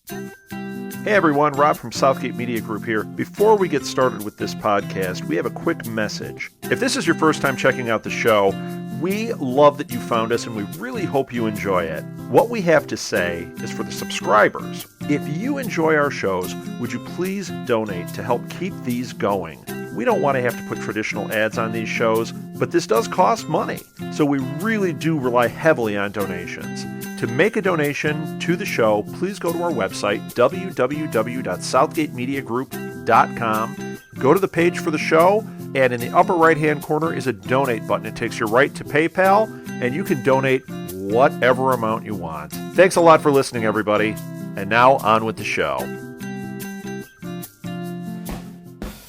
Hey everyone, Rob from Southgate Media Group here. Before we get started with this podcast, we have a quick message. If this is your first time checking out the show, we love that you found us and we really hope you enjoy it. What we have to say is for the subscribers. If you enjoy our shows, would you please donate to help keep these going? We don't want to have to put traditional ads on these shows, but this does cost money. So we really do rely heavily on donations. To make a donation to the show, please go to our website, www.southgatemediagroup.com. Go to the page for the show, and in the upper right-hand corner is a donate button. It takes you right to PayPal, and you can donate whatever amount you want. Thanks a lot for listening, everybody. And now, on with the show.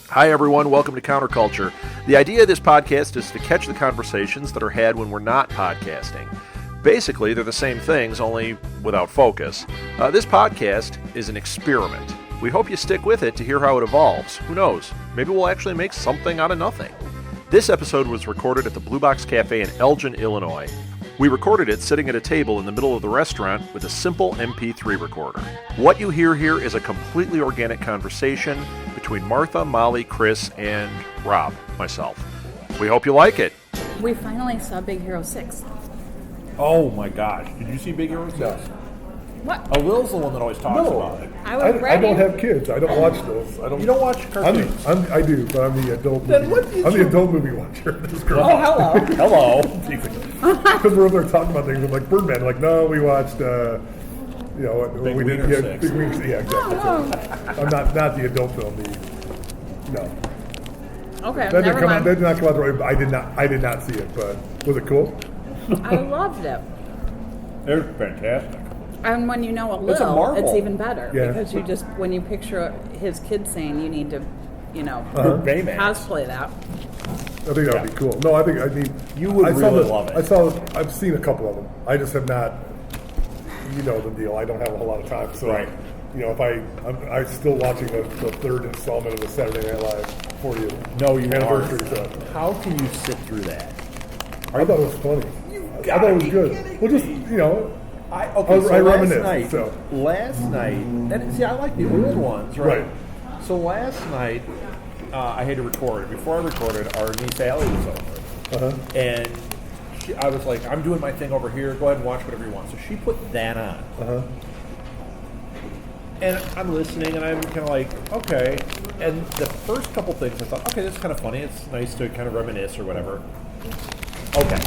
Hi, everyone. Welcome to Counterculture. The idea of this podcast is to catch the conversations that are had when we're not podcasting. Basically, they're the same things, only without focus. This podcast is an experiment. We hope you stick with it to hear how it evolves. Who knows? Maybe we'll actually make something out of nothing. This episode was recorded at the Blue Box Cafe in Elgin, Illinois. We recorded it sitting at a table in the middle of the restaurant with a simple MP3 recorder. What you hear here is a completely organic conversation between Martha, Molly, Chris, and Rob, myself. We hope you like it. We finally saw Big Hero 6. Oh my gosh! Did you see Big Hero 6? What? Will's the one that always talks about it. I was I ready. don't have kids. I don't watch those. You don't watch cartoons? I do, but I'm the adult. Then movie. what did I'm you- the adult movie watcher. This girl. Oh, hello. Hello. Because we're over there talking about things. I'm like Birdman. Like, no, we watched. Big Wiener Six. Big Wiener Six. Yeah, exactly. Oh. I'm not the adult film. No. Okay, That did never come out. mind. That did not come out the right. I did not see it. But was it cool? I loved it. They're fantastic. And when you know a It's a Lil, marvel. it's even better. Yeah. Because you just, when you picture his kid saying you need to, Baymax. cosplay that. I think that would be cool. No, I mean, You would really love it. I've seen a couple of them. I just have not. You know the deal. I don't have a whole lot of time. So, Right. If I'm still watching the third installment of the Saturday Night Live for you. No, you anniversary. aren't. So. How can you sit through that? I thought it was funny. I thought it was good. Well, just I reminisce. Last night, and see, I like the old ones, right? Right. So last night, I had to record. Before I recorded, our niece Allie was over, and I was like, "I'm doing my thing over here. Go ahead and watch whatever you want." So she put that on, and I'm listening, and I'm kind of like, "Okay." And the first couple things, I thought, "Okay, that's kind of funny. It's nice to kind of reminisce or whatever." Okay,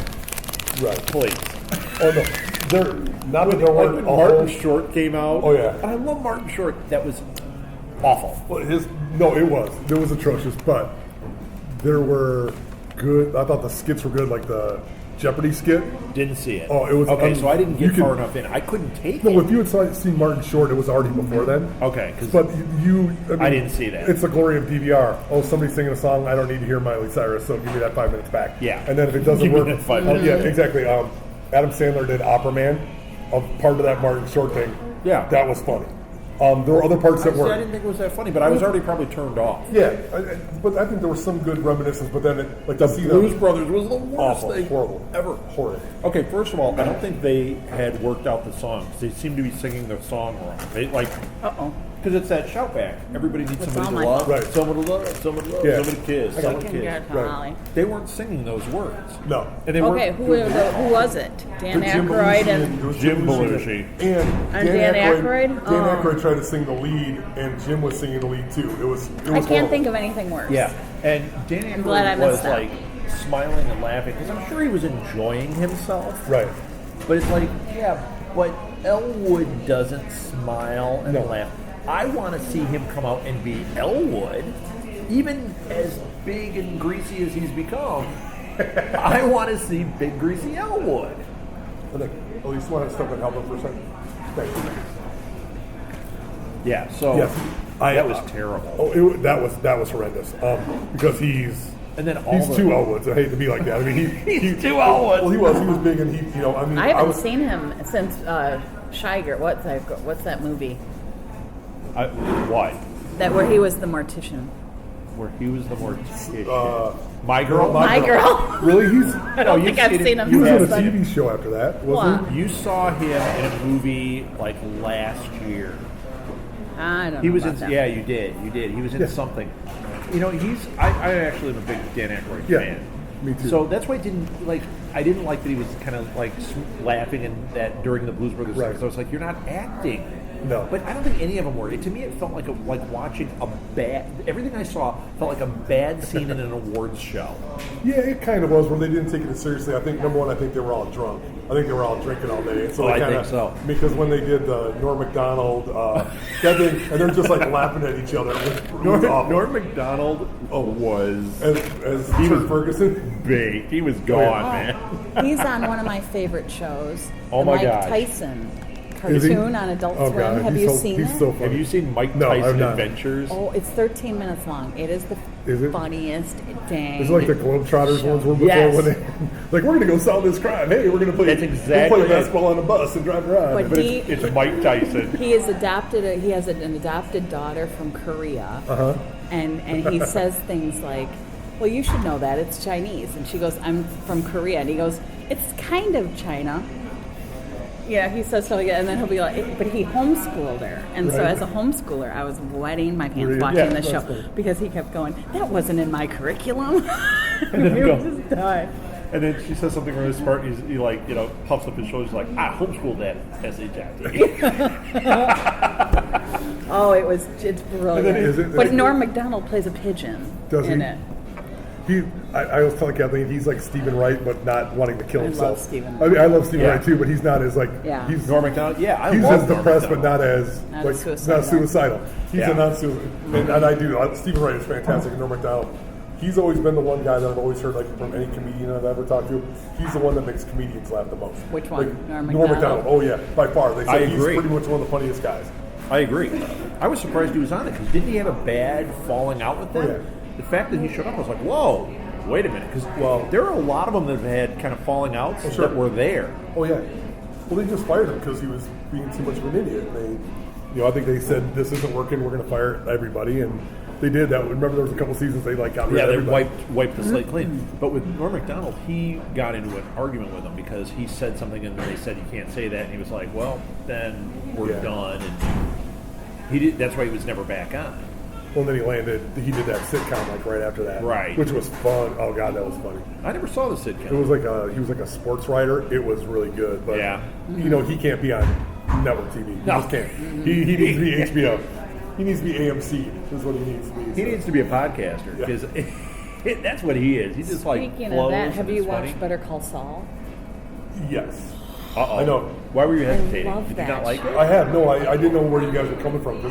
Right. please. Oh no, they're not that there weren't When awful. Martin Short came out. Oh, yeah. I love Martin Short. That was awful. Well, it was atrocious, but there were good. I thought the skits were good, like the Jeopardy skit. Didn't see it. Oh, it was. okay. So I didn't get you far could- enough in. I couldn't take No, it. if you had seen Martin Short, it was already before then. Okay, because But you I didn't see that. It's the glory of DVR. Oh, somebody's singing a song. I don't need to hear Miley Cyrus, so give me that 5 minutes back. Yeah. And then if it doesn't Give me work, that 5 minutes. yeah, exactly. Adam Sandler did Opera Man, of part of that Martin Short thing. Yeah. That was funny. There were other parts that I weren't. didn't think it was that funny, but I was already probably turned off. Yeah, but I think there was some good reminiscence. But then, to see Blues them Brothers was the worst awful, thing horrible, ever. horrid. Okay, first of all, I don't think they had worked out the song. They seemed to be singing the song wrong. They Uh-oh. because it's that shout back. Everybody needs What's somebody all to my love, Right. someone to love, someone to love, Yeah. someone to kiss, someone to Chicken kiss. Garrett Right. Holly. They weren't singing those words. No. And they Okay, weren't. who was it? Dan Jim Aykroyd Belushi and it was Jim Belushi. Belushi. And Dan Aykroyd? Dan Oh. Aykroyd tried to sing the lead, and Jim was singing the lead too. It was. I can't think of anything worse. Yeah, and Dan I'm glad I Aykroyd was missed that. like smiling and laughing because I'm sure he was enjoying himself. Right. But it's like, yeah, but Elwood doesn't smile and No. laugh. I want to see him come out and be Elwood, even as big and greasy as he's become. I want to see big greasy Elwood. At least want to step and help him for a second. Thank you. Yeah, so Yes. that was terrible. Oh, that was horrendous. Because he's And then all he's the- two Elwoods. I hate to be like that. I mean, He's two Elwoods. Well, he was big, and he, I mean, I haven't was, seen him since Shiger. What's that movie? What? That where he was the mortician. Where he was the mortician. My Girl? My Girl. Really, he's I don't think I've seen him he was since on a then. TV show after that, Wow. wasn't he? You saw him in a movie like last year I don't know He was about in. that. Yeah, you did. He was in Yeah. something. You know, I actually am a big Dan Aykroyd Yeah, fan. me too. So that's why I didn't like that he was kind of like laughing and that during the Blues Brothers. Right. So I was like, you're not acting. No. But I don't think any of them were. To me, it felt like watching a bad. Everything I saw felt like a bad scene in an awards show. Yeah, it kind of was where they didn't take it seriously. I think number one, I think they were all drunk. I think they were all drinking all day. So I they think so. Because when they did the Norm Macdonald, that thing, and they're just like laughing at each other. It was awful. Norm Macdonald was as Trent Ferguson. big. He was gone, man. He's on one of my favorite shows. Oh, the my Mike gosh. Tyson Is he? cartoon on Adult Oh, Swim. God, Have he's you so- seen he's it? so funny. Have you seen Mike No, I've Tyson not. Adventures? Oh, it's 13 minutes long. It is the Is it? funniest dang. It's like the Globetrotters show. ones were before Yes. when they like we're gonna go solve this crime. Hey, we're gonna play. That's exactly we'll play it. basketball on a bus and drive around. But he- It's Mike Tyson. He is adopted. He has an adopted daughter from Korea, and he says things like, "Well, you should know that it's Chinese." And she goes, "I'm from Korea," and he goes, "It's kind of China." Yeah, he says so, and then he'll be like, but he homeschooled her, and so Right. as a homeschooler, I was wetting my pants Really? watching Yeah, the that's show funny. because he kept going, "That wasn't in my curriculum." then He go- would just die. And then she says something really smart, and he like, puffs up his shoulders like, I homeschooled that SHIT. Oh, it's brilliant. is it- but Norm Macdonald plays a pigeon Does in he? it. I was telling Kathleen he's like Stephen Wright, but not wanting to kill I himself. love Stephen I mean, I love Stephen Yeah. Wright too, but he's not as like Yeah. he's Norm Macdonald? Yeah, I he's love as Norm depressed, but Macdonald. not as Not like suicidal. not suicidal. He's Yeah. a non-suicidal, and I do. Stephen Wright is fantastic. And Norm Macdonald, he's always been the one guy that I've always heard like from any comedian I've ever talked to. He's the one that makes comedians laugh the most. Which one? Like, Norm Norm Macdonald? Macdonald. Oh yeah, by far. They I say he's agree. pretty much one of the funniest guys. I agree. I was surprised he was on it, because didn't he have a bad falling out with them? Oh, yeah. The fact that he showed up, I was like, whoa, wait a minute. Because, there are a lot of them that have had kind of falling outs sure. that were there. Oh yeah. Well, they just fired him because he was being too much of an idiot. And they, I think they said this isn't working. We're going to fire everybody, and they did that. Remember, there was a couple seasons they like got rid Yeah, of they everybody. wiped the slate clean. But with Norm Macdonald, he got into an argument with them because he said something and they said you can't say that, and he was like, well, then we're Yeah. done. And he did. That's why he was never back on. Well, then he landed. He did that sitcom like right after that, Right. Which was fun. Oh god, that was funny. I never saw the It sitcom. was like he was like a sports writer. It was really good, but Yeah. he can't be on network TV. He No. just can't. He needs to be HBO. He needs to be AMC. Is what he needs to be. He needs to be a podcaster Yeah. because that's what he is. He's just like Speaking flows of that, and have is you funny. watched Better Call Saul? Yes, Uh-oh. I know. Why were you hesitating? love Did you that not like it? I have no. I didn't know where you guys were coming from.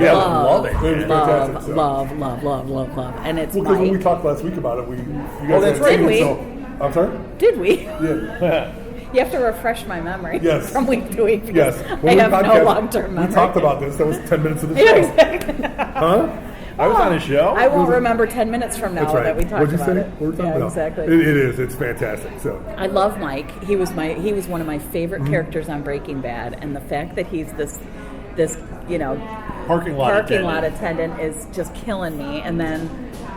Yeah, Love, love it. It was man. fantastic. Love, so. love. And it's Well, because when we Mike. talked last week about it, you guys Oh, that's hadn't right. seen Did it, we? so I'm sorry. Did we? Yeah. You have to refresh my memory Yes. from week to week because Yes. I When we have no podcast- long-term memory. We talked about this. That was 10 minutes of the Yeah, show. exactly. Huh? I was on a show. I won't remember 10 minutes from now That's right. that we talked What'd you about say? it. What were we talking Yeah, about? exactly. It is. It's fantastic. So I love Mike. He was one of my favorite characters on Breaking Bad, and the fact that he's this Parking lot attendant is just killing me. And then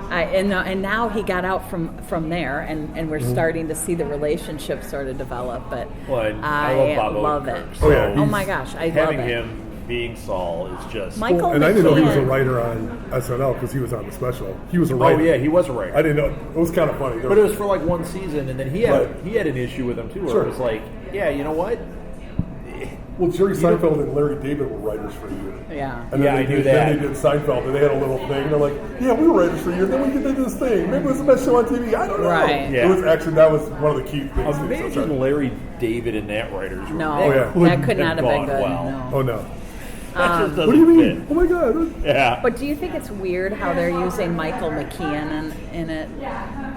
and now he got out from there, and we're starting to see the relationship sort of develop. But Well, and I love Bob love it. Odenkirk, Oh, yeah, Oh he's- my gosh, I love having it. him being Saul is just. Michael and I didn't know he was a McKean. writer on SNL because he was on the special. He was a Oh writer. yeah, he was a writer. I didn't know. It was kind of funny. But it was for like one season, and then he had Right. an issue with him too, where Sure. it was like, yeah, you know what? Well, Jerry Seinfeld and Larry David were writers for a year. Yeah. And then Yeah, they I knew did, that. Then they did Seinfeld, and they had a little thing. And they're like, "Yeah, we were writers for a year. Then we did this thing. Maybe it was the best show on TV. I don't know." Right. Yeah. It was actually that was one of the key things. Imagine Larry David and that writers. No, Oh, yeah. that could not have been gone good. well. No. Oh no! That just doesn't What do you fit. mean? Oh my god! Yeah. But do you think it's weird how they're using Michael McKean in it?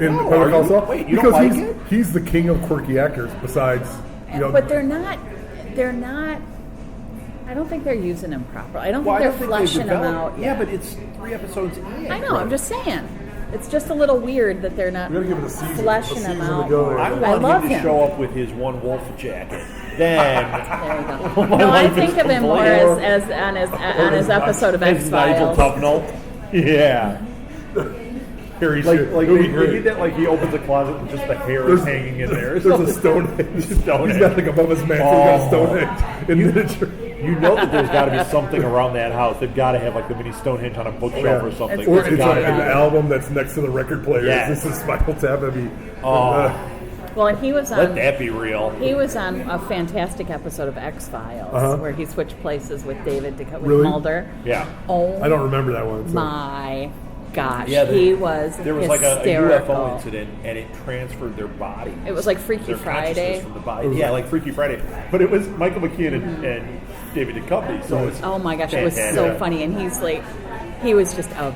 In No, Better are Call you- Saul? wait, you because don't like he's it? he's the king of quirky actors. Besides, But they're not. I don't think they're using him properly. I don't Well, I think don't they're think they fleshing him developed- out. Yeah, but it's 3 episodes in. I know. I'm just saying. It's just a little weird that they're not we gotta give it a season. fleshing a him season out. to go. I I want love him to him. show up with his one wolf jacket. Then There you go. My No, I life is think of him more complete. as on his episode of X as Nigel Files. Tufnell. Yeah. Harry Like, shit. like It would he be great. did that. Like he opens a closet and just the hair is hanging in there. There's a Stonehenge. Stonehenge. He's got like above his mantle, he's got a Stonehenge in miniature. You know that there's got to be something around that house. They've got to have like the mini Stonehenge on a bookshelf or something. Or There's it's gotta an be. album that's next to the record player. Yes. This is Spinal Tap. I mean, Well, and he was Let on. that be real. He was on a fantastic episode of X-Files where he switched places with David with Really? Mulder. Yeah. Oh I don't remember that one. So. my gosh, Yeah, he was There was like a hysterical. UFO incident, and it transferred their bodies. It was like Freaky their Friday. consciousness from the body. Yeah, like Freaky Friday. But it was Michael McKean and David Duchovny. So it's Oh my gosh, it was so fantastic. funny, and he was just a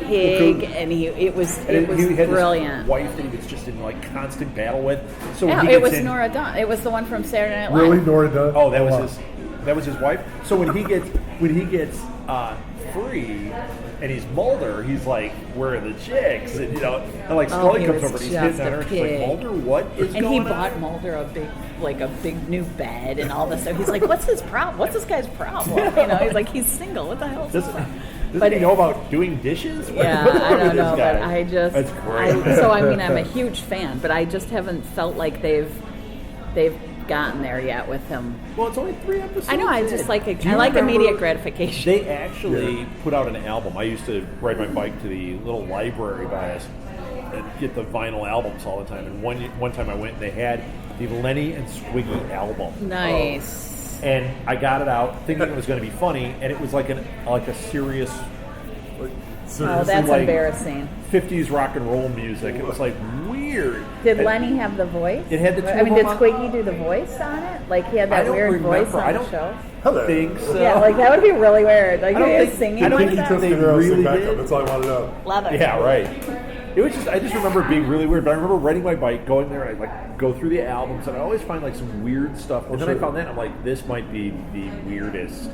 pig, and it was And he had brilliant. this wife that he was just in like constant battle with. So Yeah, when he it gets was in, Nora Dunn. It was the one from Saturday Night Live. Really, Nora Dunn? Oh, that was wow. his wife. So when he gets free and he's Mulder, he's like, "Where are the chicks?" And and like Scully he comes was over and he's just hitting on a her. She's like, pig. "Mulder, what is And going he on?" bought Mulder a big new bed and all this stuff. He's like, "What's his problem? What's this guy's problem?" He's like, "He's single. What the hell is this?" Doesn't he know about doing dishes? Yeah, What's I wrong with don't know, this guy? but I just, That's great. I'm a huge fan, but I just haven't felt like they've gotten there yet with him. Well, it's only 3 episodes. I know, I in. just like it. Do you I like remember- immediate gratification. They actually put out an album. I used to ride my bike to the little library by us and get the vinyl albums all the time. And one time I went and they had the Lenny and Squiggy album. Nice. And I got it out thinking it was going to be funny, and it was like a serious Oh, that's like- embarrassing. 50s rock and roll music. It was like weird. Did And Lenny have the voice? It had the two I mean, of did them on- Squiggy do the voice on it? Like he had I that don't weird voice remember. on I the don't show. Hello. think so. Yeah, like that would be really weird. Like I don't he was think- singing I don't like think that. they They really back did. up. That's all I want to know. Leather. Yeah, right. It was just I just remember it being really weird. But I remember riding my bike, going there, and I like go through the albums, and I always find like some weird stuff. And then I sure. found that, and I'm like, this might be the weirdest.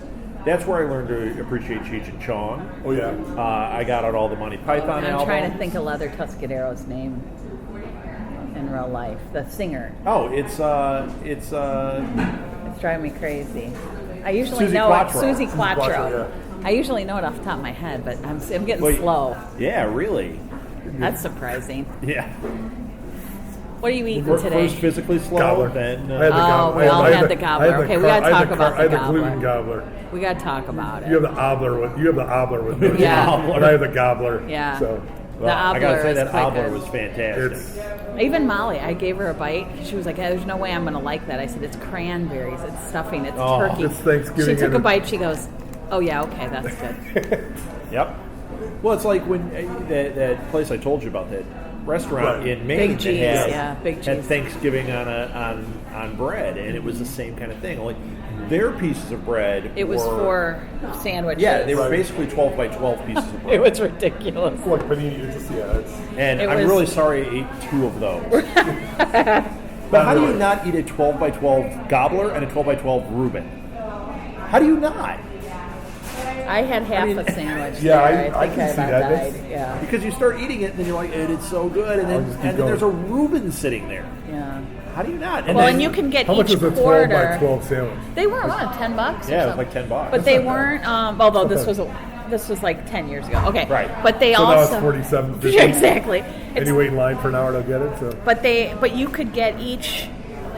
That's where I learned to appreciate Cheech and Chong. Oh yeah. I got out all the Monty Python I'm albums. trying to think of Leather Tuscadero's name in real life. The singer. Oh, it's It's driving me crazy. I usually Suzi know Quatro. it. Suzi Quatro. Quatro, I usually know it off the top of my head, but I'm getting Wait. slow. yeah, really. That's surprising. Yeah. What are you eating First today? physically slow, Gobbler. then I had the gobbler. we all I had the gobbler. Okay, we gotta talk about I had the the gluten gobbler. gobbler. We got to talk about it. You have the obbler with me. Yeah. And I have the gobbler. Yeah. So The I gotta obbler say is that quite obbler good. was fantastic. it's Even Molly, I gave her a bite. She was like, "There's no way I'm going to like that." I said, "It's cranberries, it's stuffing, it's Oh. turkey." It's Thanksgiving She took and a it- bite. She goes, "Oh yeah, okay, that's good." Yep. Well, it's like when that place I told you about, that restaurant Right. in Maine Big that G's, had, yeah, Big had G's. Thanksgiving on bread, and it was the same kind of thing. Only their pieces of bread It was were, for sandwiches. yeah, they were Right. basically 12 by 12 pieces of bread. It was ridiculous. like panini. It's just it's And it I'm was- really sorry I ate 2 of those. But how do you not eat a 12 by 12 gobbler and a 12 by 12 Reuben? How do you not? I had half mean- a sandwich. Yeah, there. I think can see about that. died. That's- Yeah, Because you start eating it, and then you're like, it's so good, and I'll then just keep there's a going. Reuben sitting there. yeah. How do you not? Well, then- and you can get how much each is a 12 quarter. by 12 sandwich? They weren't what, $10 or Yeah, it was something? like $10. But they weren't. Although this was like 10 years ago. Okay, Right. But they So now also it's 47. Yeah, exactly. And It's, you wait in line for an hour to get it. So but you could get each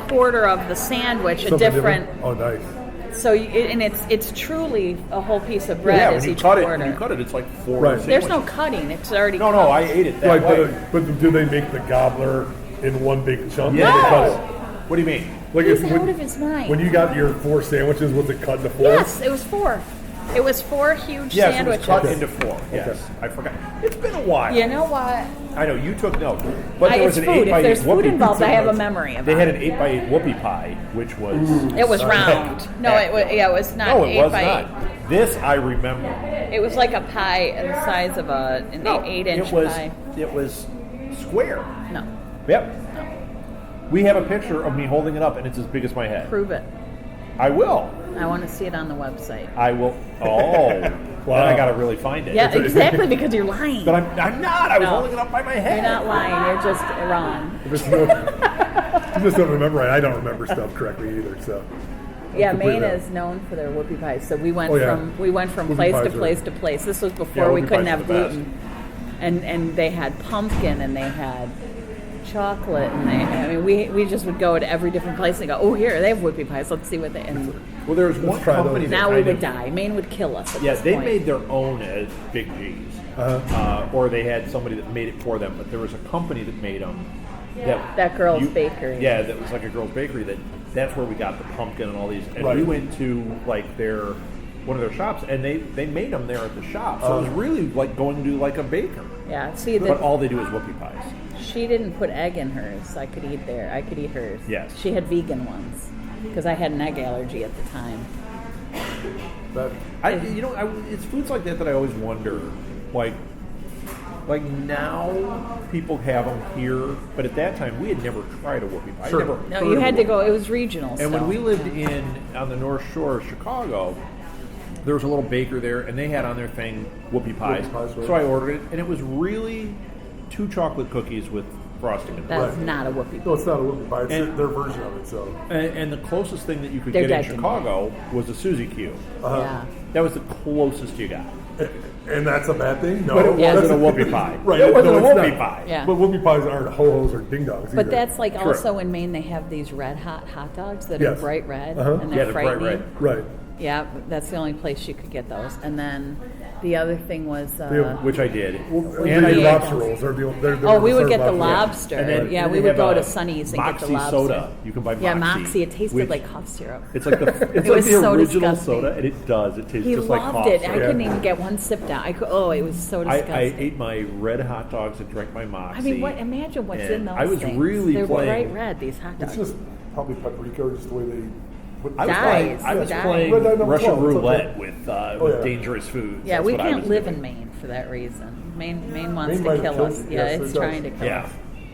quarter of the sandwich a Something different. Oh, nice. So and it's truly a whole piece of bread Yeah, is when you each cut quarter. it, it's like 4 Right. There's no sandwiches. cutting. It's already No, cut. I ate it that Right, way. but do they make the gobbler in one big chunk? Yeah. Or they cut it? What do you mean? Like He's if- out of his mind. When you got your 4 sandwiches, was it cut into 4? Yes, it was 4. It was 4 huge Yes, it sandwiches. was cut into 4. Yes, I forgot. It's been a while. You know what? I know you took note, but there was It's an food. 8 by If 8 there's food whoopie involved, I pizza. have a memory of They it. had an 8 by 8 whoopie pie, which was It was round. No, it was not No, it 8 was by not. 8. This I remember. It was like a pie the size of an No, 8-inch it was pie. it was square. No, Yep. We have a picture of me holding it up, and it's as big as my head. prove it. I will. I want to see it on the website. I will. Oh, Wow. then I got to really find it. Yeah, exactly, because you're lying. But I'm not. I was No. holding it up by my head. You're not lying. You're just wrong. If it's no, you just don't remember right. I don't remember stuff correctly either. So Yeah, completely Maine out. is known for their whoopie pies. So we went Oh, yeah. from Whoopie place to pies are- place to place. This was before Yeah, we whoopie couldn't pies are have the best. gluten, and they had pumpkin and they had chocolate, and we just would go to every different place and go, oh, here they have whoopie pies. Let's see what they. And Well, there's one try those. company that now we kind would of- die. Maine would kill us. At Yeah, this they point. made their own at Big G's, or they had somebody that made it for them. But there was a company that made them. That girl's bakery. Yeah, that was like a girl's bakery. That's where we got the pumpkin and all these. And Right. we went to like one of their shops, and they made them there at the shop. So it was really like going to like a baker. Yeah. See, But all they do is whoopie pies. she didn't put egg in hers. So I could eat there. I could eat hers. Yes. She had vegan ones because I had an egg allergy at the time. That, It's foods like that I always wonder, like now people have them here, but at that time we had never tried a whoopie pie. Sure. Never No, heard you of had a to whoopie go. It was regional. And when we lived on the North Shore of Chicago, there was a little baker there, and they had on their thing whoopie pies. Whoopie pies, right. So I ordered it, and it was really 2 chocolate cookies with frosting in them. that's Right. not a whoopie. no, it's not a whoopie pie. It's And- their version of it. So And the closest thing that you could They're get in dead to me. Chicago was a Suzy Q. Yeah. That was the closest you got. and that's a bad thing. No, But it Yeah. wasn't a that's whoopie pie. Right. It wasn't no, a it's whoopie not. pie. Yeah. But whoopie pies aren't ho-hos or ding dongs. But either. that's like Correct. also in Maine they have these red hot dogs that Yes. are bright red Uh-huh. and Yeah, they're they're bright frightening. red. right. Yeah, that's the only place you could get those. And then the other thing was They have- Which I did. And And I the Yeah. lobster rolls are they're oh, we would served get the lobster. lobster. And then- yeah, and we they would have go a to Sunny's and get the Moxie lobster. soda. You can buy Yeah, Moxie, Moxie. It tasted which- like cough syrup. It's like the It it's was like the so original disgusting. soda, and it does. It tastes He just like loved cough it. syrup. I couldn't even get one sip down. It was so disgusting. I ate my red hot dogs and drank my Moxie. I mean, imagine what's in and those I was things. really They're playing. bright red, these hot dogs. It's just probably paprika or just the way they put I was Dyes. playing, I was Dyes. playing Red dye number Russian 12, it's roulette okay. with yeah. dangerous foods. Yeah, That's we what I can't was live doing. in Maine for that reason. Maine wants Maine to might kill kill us. you. Yeah, Yes, it it's does. trying to kill Yeah. us.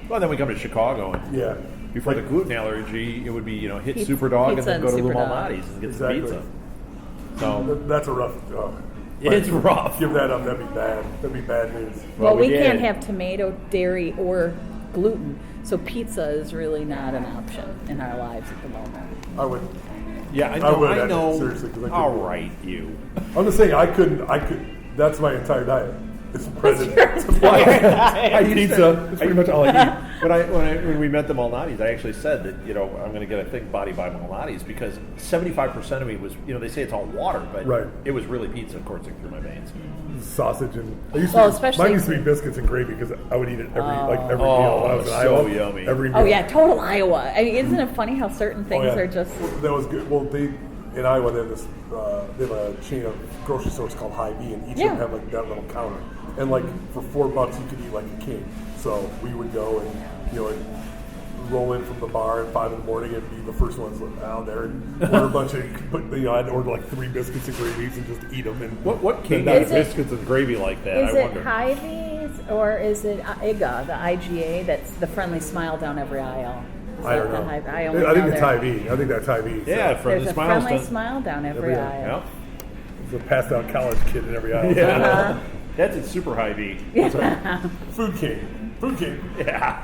Well, then we come to Chicago, and Yeah. before the gluten allergy, it would be hit Pizza- Super Dog and pizza then and go to Super Lou Dog. Malnati's and get Exactly. some pizza. So That's a rough. it's rough. Give that up. That'd be bad. That'd be bad news. Well, we did. can't have tomato, dairy, or gluten, so pizza is really not an option in our lives at the moment. I would. Yeah, I I know. would, I know. seriously, 'cause I couldn't All do it. right, you. I'm just saying I couldn't. That's my entire diet. It's bread. I eat pizza. That's pretty much all I eat. When we met the Malnati's, I actually said that I'm going to get a thick body by Malnati's because 75% of me was they say it's all water, but Right. it was really pizza coursing through my veins. Sausage and I used Well, to, especially- mine used to be biscuits and gravy because I would eat it every meal when I was in so Iowa. yummy. Every meal. Oh yeah, total Iowa. I mean, isn't it funny how certain Oh, things yeah. are just? That was good. Well, in Iowa they have this. They have a chain of grocery stores called Hy-Vee, and each Yeah. of them have like that little counter. And like for $4 you could eat like a king. So we would go and and roll in from the bar at 5 in the morning and be the first ones out there and order a bunch of. I'd order like 3 biscuits and gravies and just eat them. And What king then has Is it- biscuits and gravy like that? Is I it wonder. Hy-Vee's or is it IGA, the IGA? That's the friendly smile down every aisle. Is I that don't the know. Hy- I only know think it's there. Hy-Vee. I think that's Hy-Vee. Yeah, So. friendly There's a smiles. friendly smile down every Every- aisle. Yeah. It's a passed out college kid in every aisle. Yeah. That's a super high V. Food King. Food King. Yeah.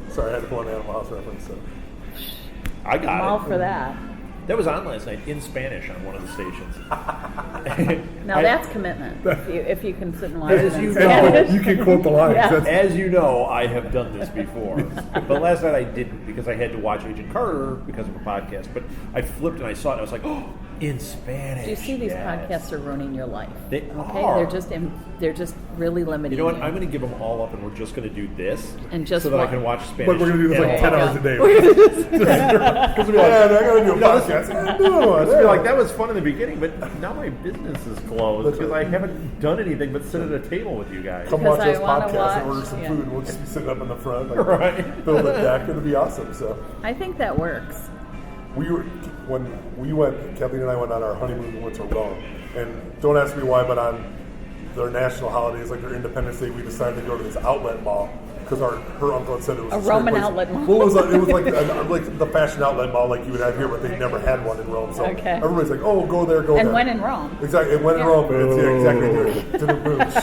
Sorry, I had to pull an Animal House reference. So. I got I'm all it. for that. That was on last night in Spanish on one of the stations. Now that's commitment. If you can sit and watch As it in you Spanish. You can quote the lines. Yeah. That's, As you know, I have done this before. But last night I didn't because I had to watch Agent Carter because of a podcast. But I flipped and I saw it and I was like, oh, in Spanish. Do you see these yes. podcasts are ruining your life? They okay, are. they're just really limiting. You know what? I'm going to give them all up and we're just going to do this And just so that I what? can watch Spanish. but we're going to do this like and 10 all hours that. a day. Because we're like, I got to do a podcast. Let's be like, that was fun in the beginning, but now my business is closed That's because right. I haven't done anything but sit at a table with you guys. Come Because watch I this wanna podcast and watch, order some yeah. food. And we'll just be sitting up in the front, like, Right. build a deck. It'll be awesome. So I think that works. when we went, Kathleen and I went on our honeymoon. We went to Rome, and don't ask me why, but on their national holidays, like their Independence Day, we decided to go to this outlet mall because her uncle had said it was A great Roman place. outlet mall. Well, it was like like the fashion outlet mall like you would have here, but they never had one in Rome. So Okay. everybody's like, "Oh, go there, go there." And when in Rome. Exactly, and when in Yeah. Rome, but it's exactly there. To the booth.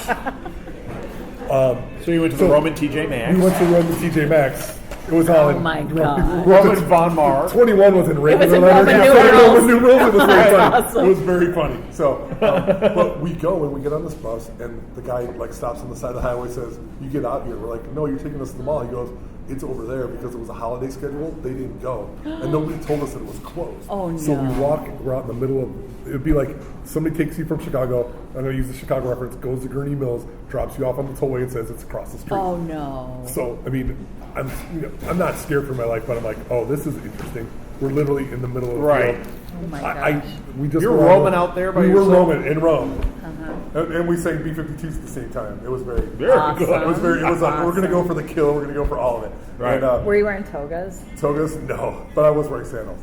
So you went to the Roman TJ Maxx. We went to Rome to TJ Maxx, It was all Oh in my God. Roman von Mar. 21 was in regular in letters. Roman Yeah, numerals. Roman numerals. It was very funny. Awesome. It was very funny. So, but we go and we get on this bus, and the guy like stops on the side of the highway, says, "You get out here." We're like, "No, you're taking us to the mall." He goes, "It's over there," because it was a holiday schedule. They didn't go, and nobody told us that it was closed. Oh, So we no. walk. We're out in the middle of. It would be like somebody takes you from Chicago. I'm going to use the Chicago reference. Goes to Gurney Mills, drops you off on the tollway, and says it's across the street. Oh no. So, I mean, I'm not scared for my life, but I'm like, oh, this is interesting. We're literally in the middle of the Right. field. Oh my I, gosh. we just You're were roaming out there by we yourself? were roaming in Rome, Uh-huh. and we sang B-52s at the same time. It was very Awesome. good. It was very. It was like we're gonna go Awesome. for the kill. We're gonna go for all of it. Right. And, Were you wearing togas? togas? No, but I was wearing sandals.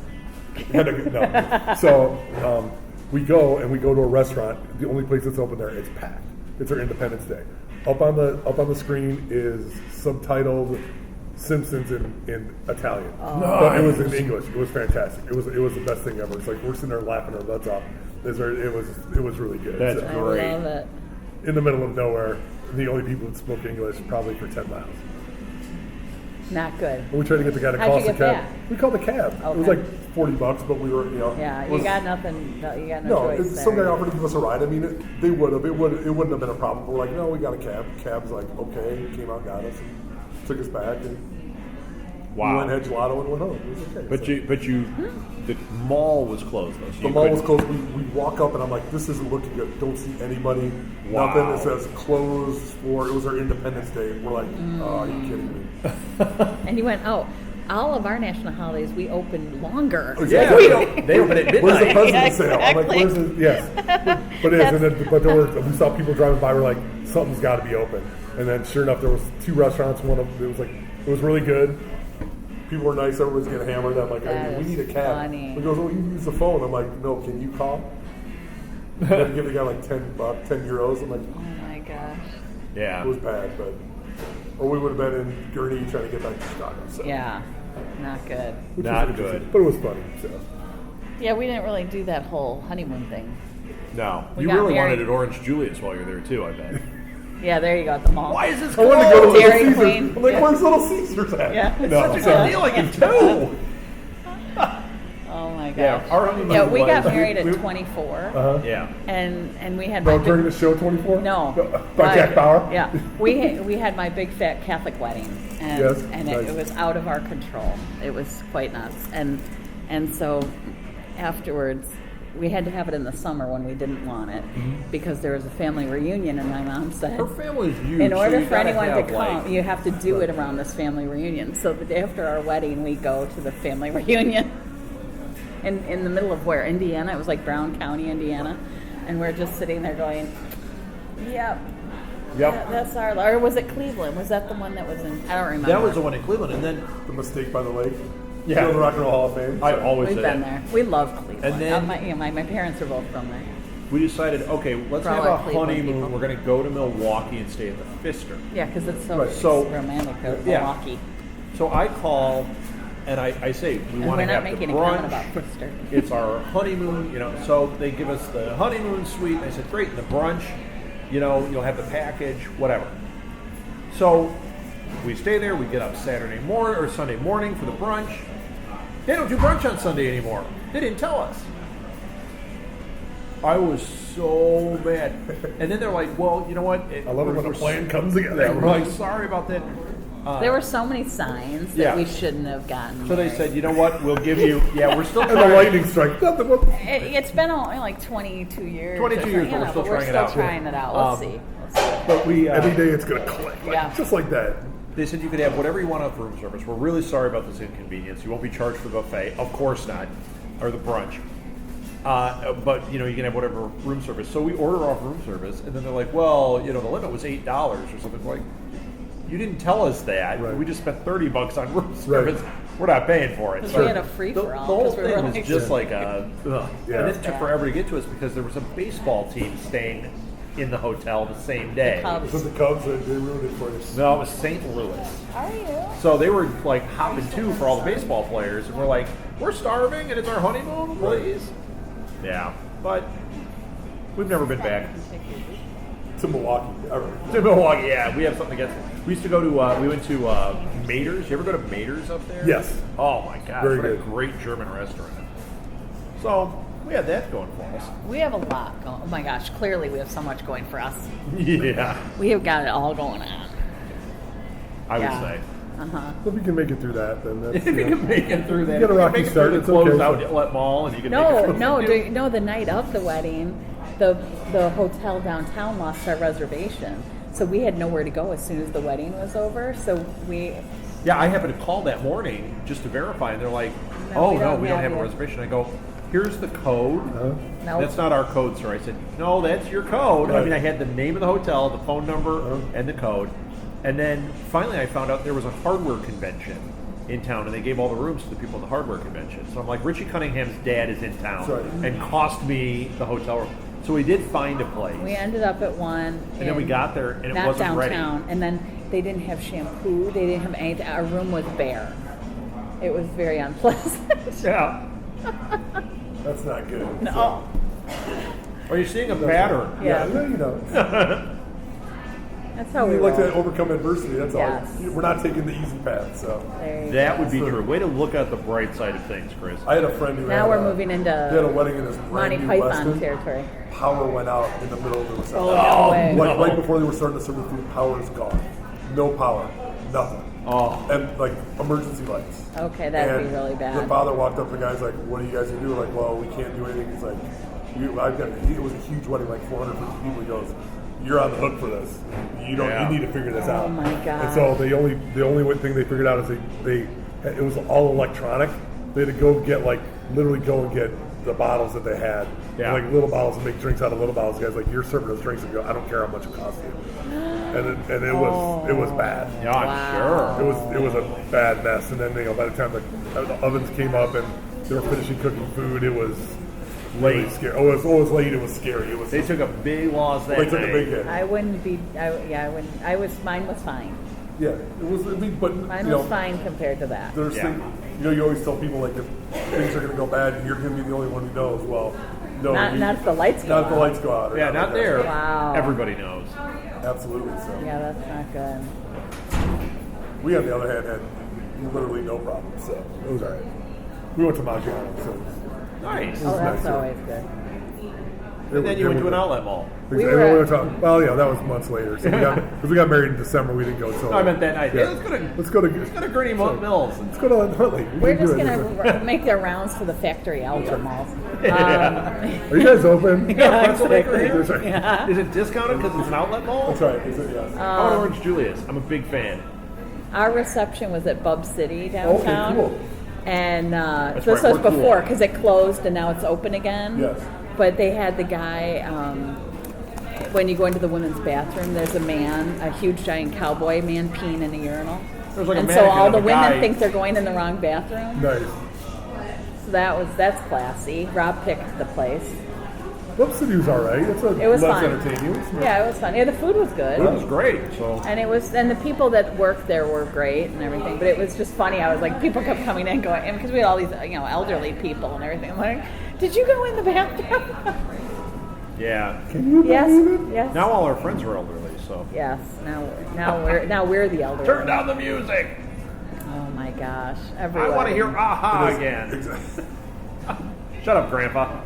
No. So we go to a restaurant. The only place that's open there, it's packed. It's our Independence Day. Up on the screen is subtitled Simpsons in Italian. But it was in English. It was fantastic. It was the best thing ever. It's like we're sitting there laughing our butts off. It was really good. That's So, I Great. love it. in the middle of nowhere. The only people that spoke English probably for 10 miles. Not good. And we tried to get the guy to How'd call you us a get cab. back? We called a cab. It was Okay. like $40, but we were, Yeah, it you was- got nothing. You got no No, choice there. some guy offered to give us a ride. I mean, they would have. It wouldn't have been a problem. But we're like, no, we got a cab. Cab's like, okay. Came out, got us, and took us back, and we Wow. went and had gelato and went home. It was okay. But you, the mall was closed though. So The you mall was couldn't- closed. We walk up, and I'm like, this isn't looking good. Don't see anybody. Wow. Nothing. It says closed for. It was our Independence Day. We're like, oh, are you kidding me? And you went, oh, all of our national holidays we open longer. Yeah, they open at Where's the midnight. president's sale? I'm like, exactly. where's the, yes. But it is, and then, but there were, we saw people driving by, we're like, something's got to be open. And then sure enough, there was 2 restaurants, one of them, it was really good. People were nice, everyone's getting hammered. I'm like, That we is need a cab. funny. He goes, oh, you can use the phone. I'm like, no, can you call? I had to give the guy like 10 euros. I'm like, Oh my gosh. Yeah. it was bad, but, or we would have been in Gurney trying to get back to Chicago. So. Yeah, not good. Which was Not interesting, good. But it was funny, so. Yeah, we didn't really do that whole honeymoon thing. No, We you got really married. wanted an Orange Julius while you're there too. I bet. Yeah, there you go at the mall. Why is this I wanted to go to closed? Little Dairy Caesars. Queen. I'm like, Yeah. where's Little Caesars at? Yeah. It's No, Such a so- good deal. I get 2. Oh my gosh. Yeah, our honeymoon Yeah, we got was- married we- at 24, Yeah. and we had No, my during big, the show 24? no By Jack Bauer? Yeah, we had my big fat Catholic wedding, and Yes, and nice. it was out of our control. It was quite nuts, and so afterwards. We had to have it in the summer when we didn't want it because there was a family reunion, and my mom said, Her family's huge. in so order you for gotta anyone to have, come, like- you have to do it around this family reunion. So the day after our wedding, we go to the family reunion in the middle of where? Indiana. It was like Brown County, Indiana. And we're just sitting there going, yep. Yep. That's our, or was it Cleveland? Was that the one that was in, I don't remember. That was the one in Cleveland, and then The Mistake by the Lake. Yeah. You know, the Rock and Roll Hall of Fame. I always We've say been that. there. We love Cleveland. And then- my parents are both from there. We decided, okay, let's For all have our a Cleveland honeymoon. people. We're going to go to Milwaukee and stay at the Pfister. Yeah, because it's so, Right. it's So- romantic of Yeah. Milwaukee. So I call, and I say, we And want we're to not have the making a comment brunch. about Pfister. It's our honeymoon, so they give us the honeymoon suite. I said, great, and the brunch, you'll have the package, whatever. So we stay there. We get up Saturday morning or Sunday morning for the brunch. They don't do brunch on Sunday anymore. They didn't tell us. I was so mad. And then they're like, well, you know what? I love it when a plan comes together. Yeah, we're like, sorry about that. There were so many signs that Yeah. we shouldn't have gotten. So they married. said, you know what? We'll give you, we're still And the trying. lightning strike. Nothing but- It's been only like 22 years. 22 years, but we're still but trying it out. trying it out. Let's see. But we, Every day it's going to click. Yeah. Just like that. they said you could have whatever you want off room service. We're really sorry about this inconvenience. You won't be charged for the buffet. Of course not. Or the brunch. But, you can have whatever room service. So we order off room service, and then they're like, well, the limit was $8 or something. Like, you didn't tell us that. Right. We just spent $30 on room service. We're not paying for it. Because we had a free-for-all, The whole 'cause we were thing was like- just like a... Ugh. Yeah. And it took Yeah. forever to get to us because there was a baseball team staying in the hotel the same day. Cubs. So the Cubs, they ruined it for you. No, it was St. Louis. Are you? So they were like hopping too for all the baseball players, and we're like, we're starving, and it's our honeymoon, please. Yeah, but we've never been back. to Milwaukee. To Milwaukee, yeah, we have something against it. We used to go to, we went to Mater's. You ever go to Mater's up there? Yes. Oh my gosh, Very what a good. great German restaurant. So, we had that going for us. We have a lot going. Oh my gosh! Clearly, we have so much going for us. Yeah, We have got it all going on. I would Yeah. say. If you can make it through that, then that's, If you can make it through that, You get a if rocky make it start, through it's the closed okay. outlet mall, and you can No, make it no, through. no. The night of the wedding, the hotel downtown lost our reservation, so we had nowhere to go as soon as the wedding was over. So we. Yeah, I happened to call that morning just to verify, and they're like, No, "Oh we no, don't we don't have have a it." reservation." I go, "Here's the code." No. That's not our code, sir. I said, "No, that's your code." I mean, I had the name of the hotel, the phone number, and the code. And then finally, I found out there was a hardware convention in town, and they gave all the rooms to the people in the hardware convention. So I'm like, Richie Cunningham's dad is in town, That's right. and cost me the hotel room. So we did find a place. We ended up at one, And then we got there, and it not wasn't ready. downtown. And then they didn't have shampoo. They didn't have anything. Our room was bare. It was very unpleasant. Yeah. that's not good. No. Are you seeing a pattern? Yeah. Yeah, you know. That's how we We like roll. to overcome adversity. That's Yes. all. We're not taking the easy path. So There you That go. would be true. Way to look at the bright side of things, Chris. I had a friend who Now had we're a, moving into he had a wedding in his Monty brand new Python Weston. territory. Power went out in the middle of the reception. Oh, no way. Like right before they were starting to serve the food, power is gone. No power, nothing. Oh. And like emergency lights. Okay, that'd And be really bad. The father walked up to the guys like, "What are you guys gonna do?" Like, "Well, we can't do anything." He's like, "It was a huge wedding, like 450 people." He goes, "You're on the hook for this. You don't. Yeah. You need to figure this out." Oh, my God. And so the only thing they figured out is it was all electronic. They had to literally go and get the bottles that they had, Yeah. like little bottles, and make drinks out of little bottles. The guys like, "You're serving us drinks," and go, "I don't care how much it costs you." And it was bad. Yeah, I'm Wow. sure. It was a bad mess, and then by the time the ovens came up and they were finishing cooking food, it was really Late. scary. Oh, it was late. It was scary. It was. They took a big loss that they took night. a big hit. I wouldn't be. I wouldn't. Mine was fine. Yeah, it was. But Mine you know, was fine compared to that. there's Yeah. things, you always tell people like if things are going to go bad, you're going to be the only one who knows. Well, no, Not if the lights go not if the out. lights go out. or Yeah, not like there. that. Wow. Everybody knows. Absolutely. So Yeah, that's not good. we, on the other hand, had literally no problem. So it was all right. We went to Maggiano, so Nice. Oh, that's nice, always good. And then you went to an outlet mall. We Exactly. were We at- talking, well, yeah, that was months later. So because we got married in December, we didn't go until. No, I meant that night. Yeah. Hey, let's go to Let's go to Gurney Mills. Let's go to Huntley. We We're can just do it. gonna make their rounds to the factory outlet malls. Are you guys open? Yeah, Pretzel maker here? That's right. Is it discounted because it's an outlet mall? That's right. Is it? Yes. I want Orange Julius. I'm a big fan. Our reception was at Bub City downtown. cool. And this right, was we're cool. before because it closed and now it's open again. Yes. But they had the guy. When you go into the women's bathroom, there's a huge giant cowboy man peeing in a urinal. There's like a and so mannequin all of the a women guy. think they're going in the wrong bathroom. Nice. So that's classy. Rob picked the place. Whoop City was all right. It's a It was less fun. entertaining. It was- Yeah, it was fun. Yeah, the food was good. It was great. So And the people that worked there were great and everything, but it was just funny. I was like, people kept coming in going, and because we had all these, elderly people and everything. I'm like, did you go in the bathroom? yeah. Can you Yes, believe it? yes, Now all our friends are elderly. So yes. Now we're the elderly. turn down the music. Oh my gosh! I Everywhere. want to hear aha It is- again. Exactly. Shut up, Grandpa.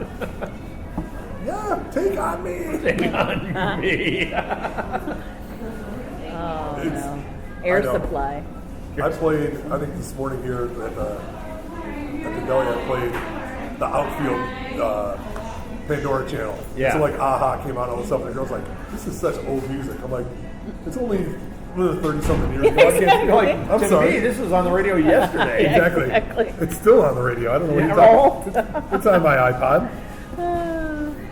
Yeah, take on me. Take on me. Oh It's- no. Air I know. supply. I played. I think this morning here at the deli, I played the outfield Pandora channel. Yeah. So like Aha came out and all this stuff, and the girl's like, "This is such old music." I'm like, "It's only 30-something years ago." I can't- You're like, I'm to sorry. me, this was on the radio yesterday. Yeah. Exactly. Exactly. It's still on the radio. I don't know what Yeah, you're talking about. It's on my iPod.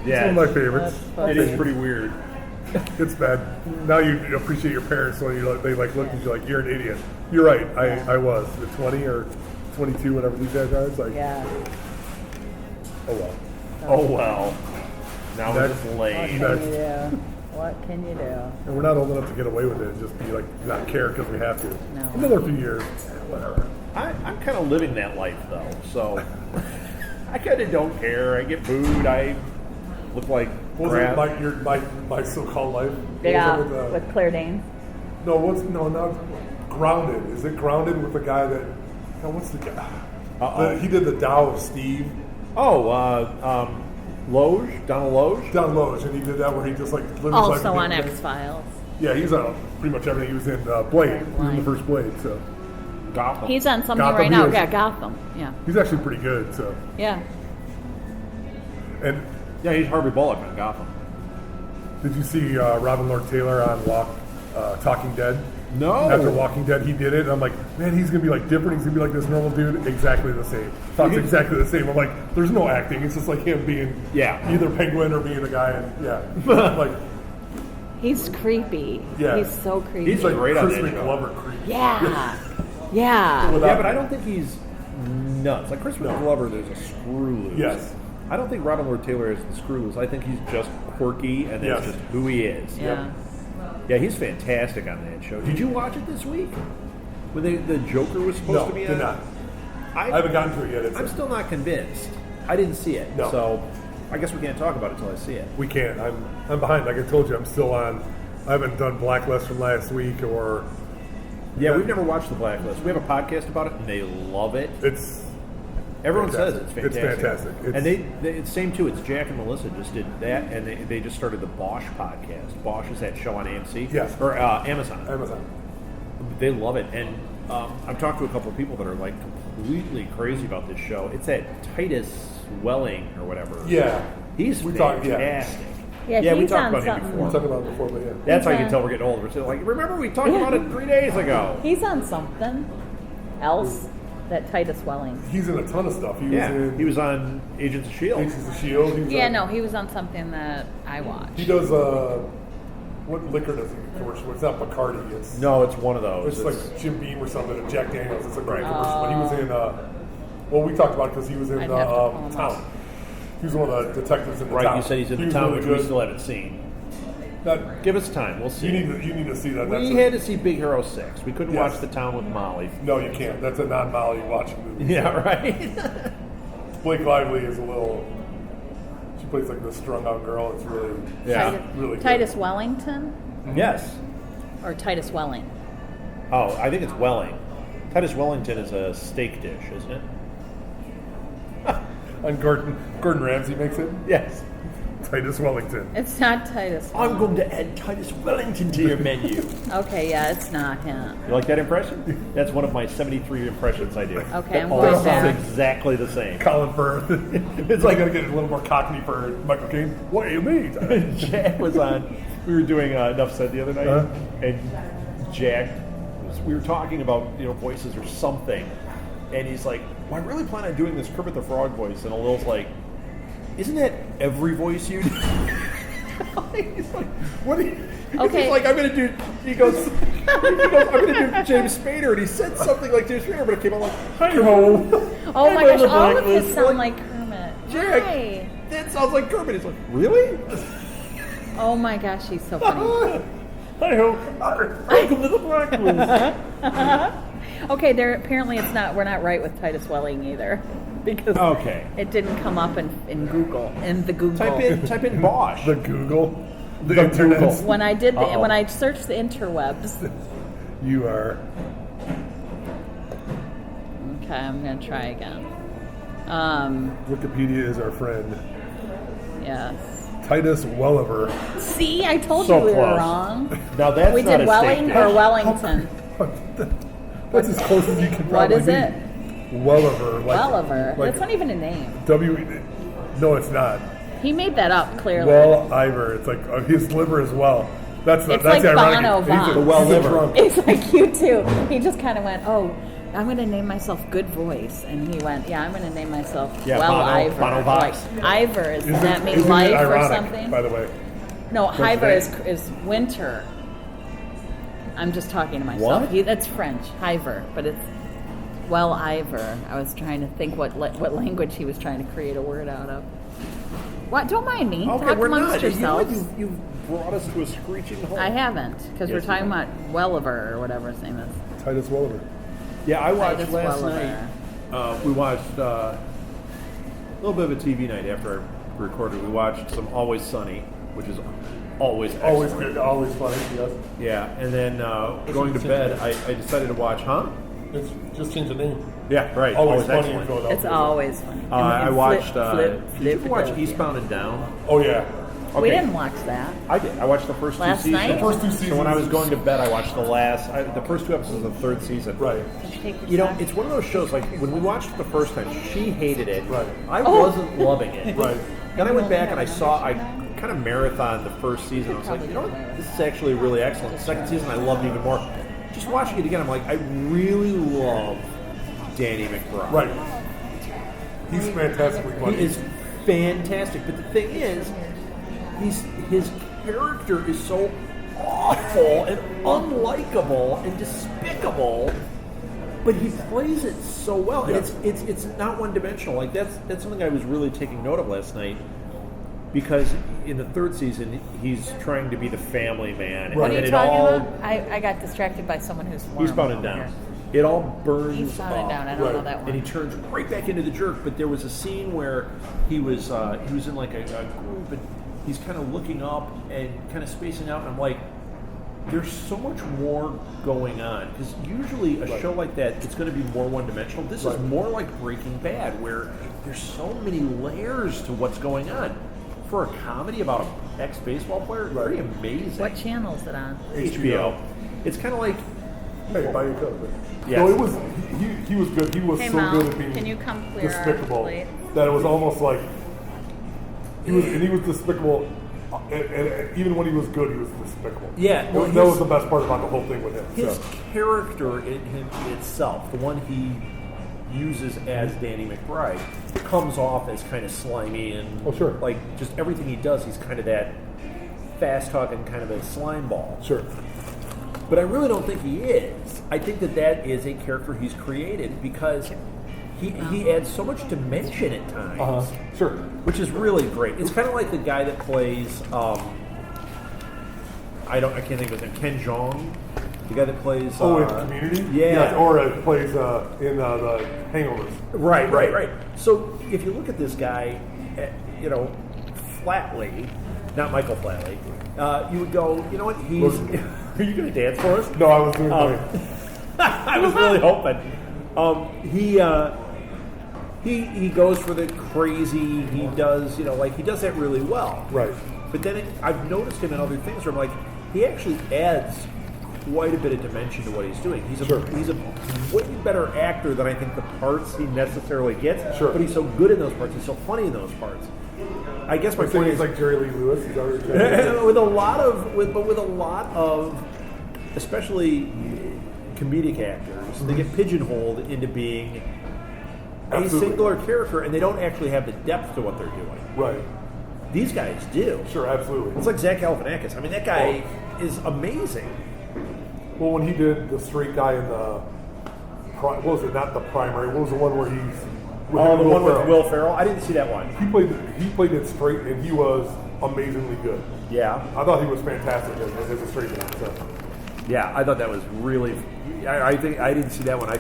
Yeah, It's one of my favorites. That's it is pretty weird. It's bad. Now you appreciate your parents when they look at you like you're an idiot. You're right. I was at 20 or 22, whatever these guys are. It's like, Yeah. oh well. Oh well. Now Next. it's What late. can Next. you do? What can you do? And we're not old enough to get away with it and just be like not care because we have to. No. Another few years, whatever. I'm kind of living that life though, so I kind of don't care. I get booed. I look like What was it? My So-Called Life? What was Yeah, it with Claire Danes. not Grounded. Is it Grounded with the guy that? No, what's the guy? He did the Tao of Steve. Loge, Donald Loge. Don Loge, and he did that where he just like lived his Also life on in X-Files. Yeah, he's on pretty much everything. He was in Blade. He was in the first Blade, so Gotham. He's on something Gotham, right now. he is. Yeah, Gotham. Yeah. he's actually pretty good. So Yeah. and Yeah, he's Harvey Bullock on Gotham. did you see Robin Lord Taylor on Talking Dead? No. After Walking Dead, he did it. And I'm like, man, he's gonna be like different. He's gonna be like this normal dude, exactly the same. Talks exactly the same. I'm like, there's no acting. It's just like him being either Penguin or being the guy. And like He's creepy. Yeah. He's so creepy. He's like great on Chris that show. Glover creep. Yeah. Yeah. Yeah, but I don't think he's nuts. Like Christopher Glover, there's a screw loose. Yes. I don't think Robin Lord Taylor is the screw loose. I think he's just quirky, and that's just who he is. Yeah. Yeah, he's fantastic on that show. Did you watch it this week? When the Joker was supposed to be on? did not. I haven't gotten to it yet. I'm still not convinced. I didn't see it. No. So I guess we can't talk about it until I see it. We can't. I'm behind. Like I told you, I'm still on. I haven't done Blacklist from last week, or Yeah, we've never watched The Blacklist. We have a podcast about it, and they love it. it's Everyone fantastic. says it's fantastic. It's fantastic. And it's same too. It's Jack and Melissa just did that, and they just started the Bosch podcast. Bosch is that show on AMC, Yes. or Amazon. Amazon. They love it, and I've talked to a couple of people that are like completely crazy about this show. It's that Titus Welling or whatever. Yeah. He's We talked- yeah. fantastic. Yeah, we he's talked on about him something. before. We talked about it before, but yeah. That's how you He's can tell we're getting older. We're still like, remember we talked about it 3 days ago. He's on something else. That Titus Welling. He's in a ton of stuff. He was on Agents of S.H.I.E.L.D. Agents of S.H.I.E.L.D. He was Yeah, on- no, he was on something that I watched. He does. What liquor does he commercial? It's not Bacardi. It's No, it's one of those. It's like Jim Beam or something. Or Jack Daniels. It's a great commercial. But he was in. Well, we talked about it because he was in I'd have to pull him Town. He was one of the detectives in the right. Town. You said he's in He the was town, really which we good. still haven't seen. That, Give us time. We'll see. you need to see that. We had to see Big Hero 6. We couldn't Yes. watch The Town with Molly. No, you can't. That's a non-Molly watching movie. Yeah, right. Blake Lively is a little. She plays like this strung-out girl. It's really, Yeah. really good. Titus Wellington Yes. or Titus Welling? Oh, I think it's Welling. Titus Wellington is a steak dish, isn't it? And Gordon Ramsay makes it. Yes. Titus Wellington. It's not Titus. I'm going to add Titus Wellington to your menu. Okay, yeah, it's not him. You like that impression? That's one of my 73 impressions I do. Okay, I'm all going sound back. exactly the same. Colin Firth. It's like gotta get a little more Cockney for Michael Caine. What do you mean? Jack was on. We were doing Enough Said the other night, and Jack we were talking about voices or something, and he's like, well, I really plan on doing this Kermit the Frog voice, and Lil's like, isn't that every voice you do? He's like, what do you... Okay. He's like, I'm going to do... He goes, I'm going to do James Spader, and he said something like James Spader, but it came out like, hi-ho. Oh my I'm on gosh, the all of blacklist. his sound like Kermit. Jack, Why? that sounds like Kermit. He's like, really? Oh my gosh, he's so funny. Hi-ho. Welcome to the blacklist. Okay, there apparently it's not. We're not right with Titus Welling either, because Okay. it didn't come up in Google the Google. Type in Bosch. The Google. The The internet. Google. When I did Uh-oh. when I searched the interwebs. You are. Okay, I'm gonna try again. Wikipedia is our friend. Yes. Titus Welliver. See, I told So you we were close. wrong. Now that's We not did a Welling steak or dish. Wellington. That's as close as you can What probably is be. it? Welliver. Welliver. Like That's not even a name. No, it's not. He made that up clearly. Welliver. It's like his liver as well. That's It's that's like ironic. Bono He's a- Vox. The well he's a liver. drunk. It's like you too. He just kind of went, "Oh, I'm going to name myself Good Voice," and he went, "Yeah, I'm going to name myself Yeah, Well Bono- Ivor." Bono Vox. Like Ivor, does Isn't- that mean isn't it life or ironic, something? By the way. No, Ivor that? is winter. I'm just talking to myself. What? That's French, Ivor, but it's Well Ivor. I was trying to think what language he was trying to create a word out of. What? Don't mind me. Okay, Talk we're amongst not. yourselves. You brought us to a screeching halt. I haven't, because we're Yes, you talking have. about Welliver or whatever his name is. Titus Welliver. Yeah, I watched Titus last Welliver. night. We watched a little bit of a TV night after recorded, we watched some Always Sunny, which is always excellent. Always good, always funny. Yes. Yeah, and then going to bed, I decided to watch, It's just change the name. Yeah, right. Always funny in excellent. Philadelphia. It's always funny. I watched. Flip, did you ever watch Philadelphia. Eastbound and Down? Oh yeah. We Okay. didn't watch that. I did. I watched the first Last two seasons. night? First two seasons. So when I was going to bed, I watched the first two episodes of the third season. Right. Did you take your You know, son? it's one of those shows. Like when we watched it the first time, she hated it. Right. I Oh. wasn't loving it. Right. Then I went back and I kind of marathoned the first season. I was like, you know what? This is actually really excellent. The second season, I loved even more. Just watching it again, I'm like, I really love Danny McBride. Right. He's fantastically funny. He is fantastic. But the thing is, his character is so awful and unlikable and despicable, but he plays it so well. And Yeah. it's not one dimensional. Like that's something I was really taking note of last night. Because in the third season, he's trying to be the family man, Right. and What are then you it talking all about? I got distracted by someone who's warm. Eastbound and Down. It all burns Eastbound and up. Down. I don't know Right. that one. And he turns right back into the jerk. But there was a scene where he was in like a group, and he's kind of looking up and kind of spacing out. And I'm like, there's so much more going on because usually a show like that, it's going to be more one-dimensional. This is more like Breaking Bad, where there's so many layers to what's going on. For a comedy about an ex-baseball player, very amazing. What channel is it on? HBO. It's kind of like Hey, buy your coat. Yes. No, it was he was good. He was Hey, so Mel, good at being can you come clear our despicable plate? that it was almost like he was despicable. And even when he was good, he was despicable. Yeah, well, that was the best part about the whole thing with him. his So. character in him itself, the one he uses as Danny McBride, comes off as kind of slimy and Oh, sure. like just everything he does, he's kind of that fast talking kind of a slime ball. Sure. But I really don't think he is. I think that is a character he's created because he adds so much dimension at times, Sure. which is really great. It's kind of like the guy that plays I can't think of his name, Ken Jeong, the guy that plays In Community? Yeah. Yes, or plays in the Hangovers. Right. So if you look at this guy, Flatley, not Michael Flatley, you would go, you know what? He's. Are you going to dance for us? No, I was doing I was really hoping. He goes for the crazy. He does, he does that really well. Right. But then I've noticed him in other things where I'm like, he actually adds quite a bit of dimension to what he's doing. He's a way better actor than I think the parts he necessarily gets. Sure. But he's so good in those parts. He's so funny in those parts. I guess my My point point is is like Jerry Lee Lewis. Is that what you're trying to say? with a lot of, especially comedic actors, they get pigeonholed into being a Absolutely. singular character, and they don't actually have the depth to what they're doing. Right. These guys do. Sure, absolutely. It's like Zach Galifianakis. I mean, that guy is amazing. Well, when he did the straight guy in the, what was it? Not the primary. What was the one where he's with Oh, the Will one with Ferrell? Will Ferrell. I didn't see that one. He played it straight, and he was amazingly good. Yeah, I thought he was fantastic as a straight man. So. yeah. I thought that was really. I think I didn't see that one. I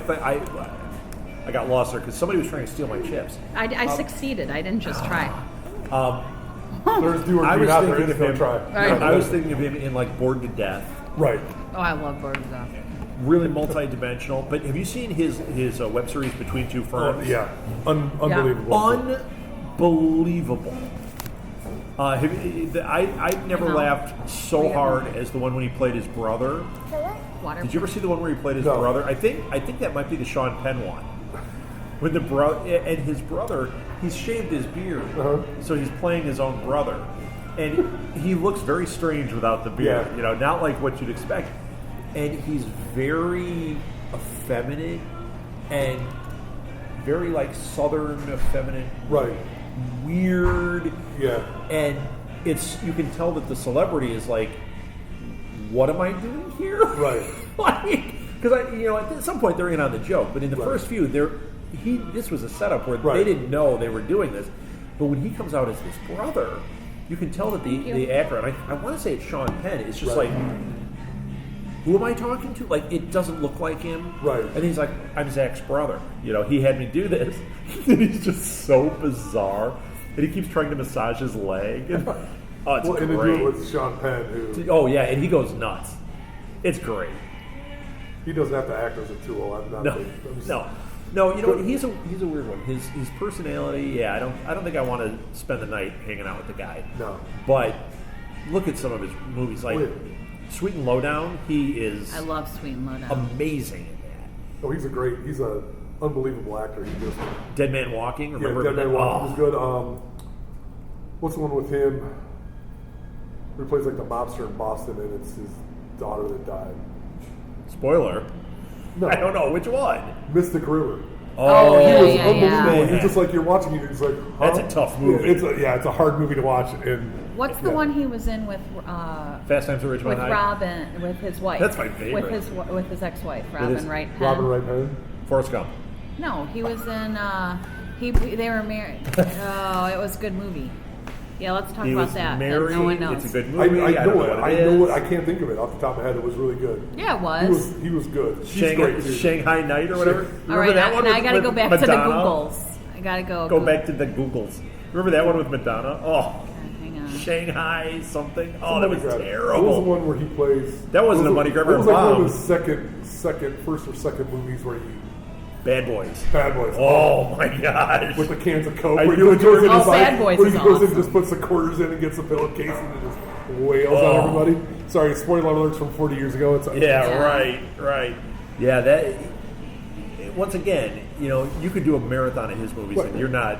got lost there because somebody was trying to steal my chips. I succeeded. I didn't just try. There's do or I do was not. There thinking is of no him. try. Right. I was thinking of him in like Bored to Death. Right. Oh, I love Birds Off. Really multi-dimensional. But have you seen his web series Between Two Ferns? Yeah. Unbelievable. Unbelievable. I never laughed so hard as the one when he played his brother. Water. Did you ever see the one where he played his No. brother? I think that might be the Sean Penn one. When the and his brother, he's shaved his beard, so he's playing his own brother, and he looks very strange without the beard. Yeah. Not like what you'd expect. And he's very effeminate and very like southern effeminate, Right. weird. Yeah. And you can tell that the celebrity is like, what am I doing here? Right. Because at some point they're in on the joke, but in the first few, this was a setup where they didn't know they were doing this. But when he comes out as this brother, you can tell that the actor, and I want to say it's Sean Penn, it's just like, who am I talking to? Like, it doesn't look like him. Right. And he's like, I'm Zach's brother. He had me do this. And he's just so bizarre. and he keeps trying to massage his leg. And, oh, it's Well, and they do great. it with Sean Penn, who Oh yeah, and he goes nuts. It's great. he doesn't have to act as a tool. I'm not. No. You know what? He's a weird one. His personality. Yeah, I don't think I want to spend the night hanging out with the guy. No. But look at some of his movies, like Wait. Sweet and Lowdown. He is I love Sweet and Lowdown. amazing in that. Oh, he's a unbelievable actor. He just Dead Man Walking. Remember Dead Man that? Walking was Oh. good. What's the one with him? Where he plays like the mobster in Boston, and it's his daughter that died. Spoiler. No, I don't know which one. Mystic River. Oh, He yeah, was yeah, unbelievable. yeah. You're just like you're watching it. It's like That's a tough movie. It's a hard movie to watch. And What's the yeah. one he was in with Fast Times at Ridgemont with High. Robin, with his wife? That's my favorite. With his ex-wife, his- Robin Wright Penn. Robin Wright Penn. Forrest Gump. No, he was in. They were married. Oh, it was a good movie. Yeah, let's talk He about was that. married. No one knows. It's a good I movie. know don't know it. what I it know is. it. I can't think of it off the top of my head. It was really good. Yeah, it was. He was good. She's great too. Shanghai Night or whatever. All Remember right, that one? now I with- got to with go back to the Madonna? Googles. I got to go. Go back to the Googles. Remember that one with Madonna? Oh, Hang on. Shanghai something. Oh, that was What was the terrible. one where he plays? That wasn't a money grabber. It was like one Mom. of his first or second movies where he Bad Boys. Bad Boys. Oh my gosh. With the cans of Coke. I Where he knew just what you were goes in gonna his say. life, Bad Boys where is he goes in and awesome. just puts the quarters in and gets a pillowcase and just wails Oh. on everybody. Sorry, spoiler alerts from 40 years ago. It's Yeah, Yeah. right. Yeah, that. Once again, you could do a marathon of his movies, Right. and you're not.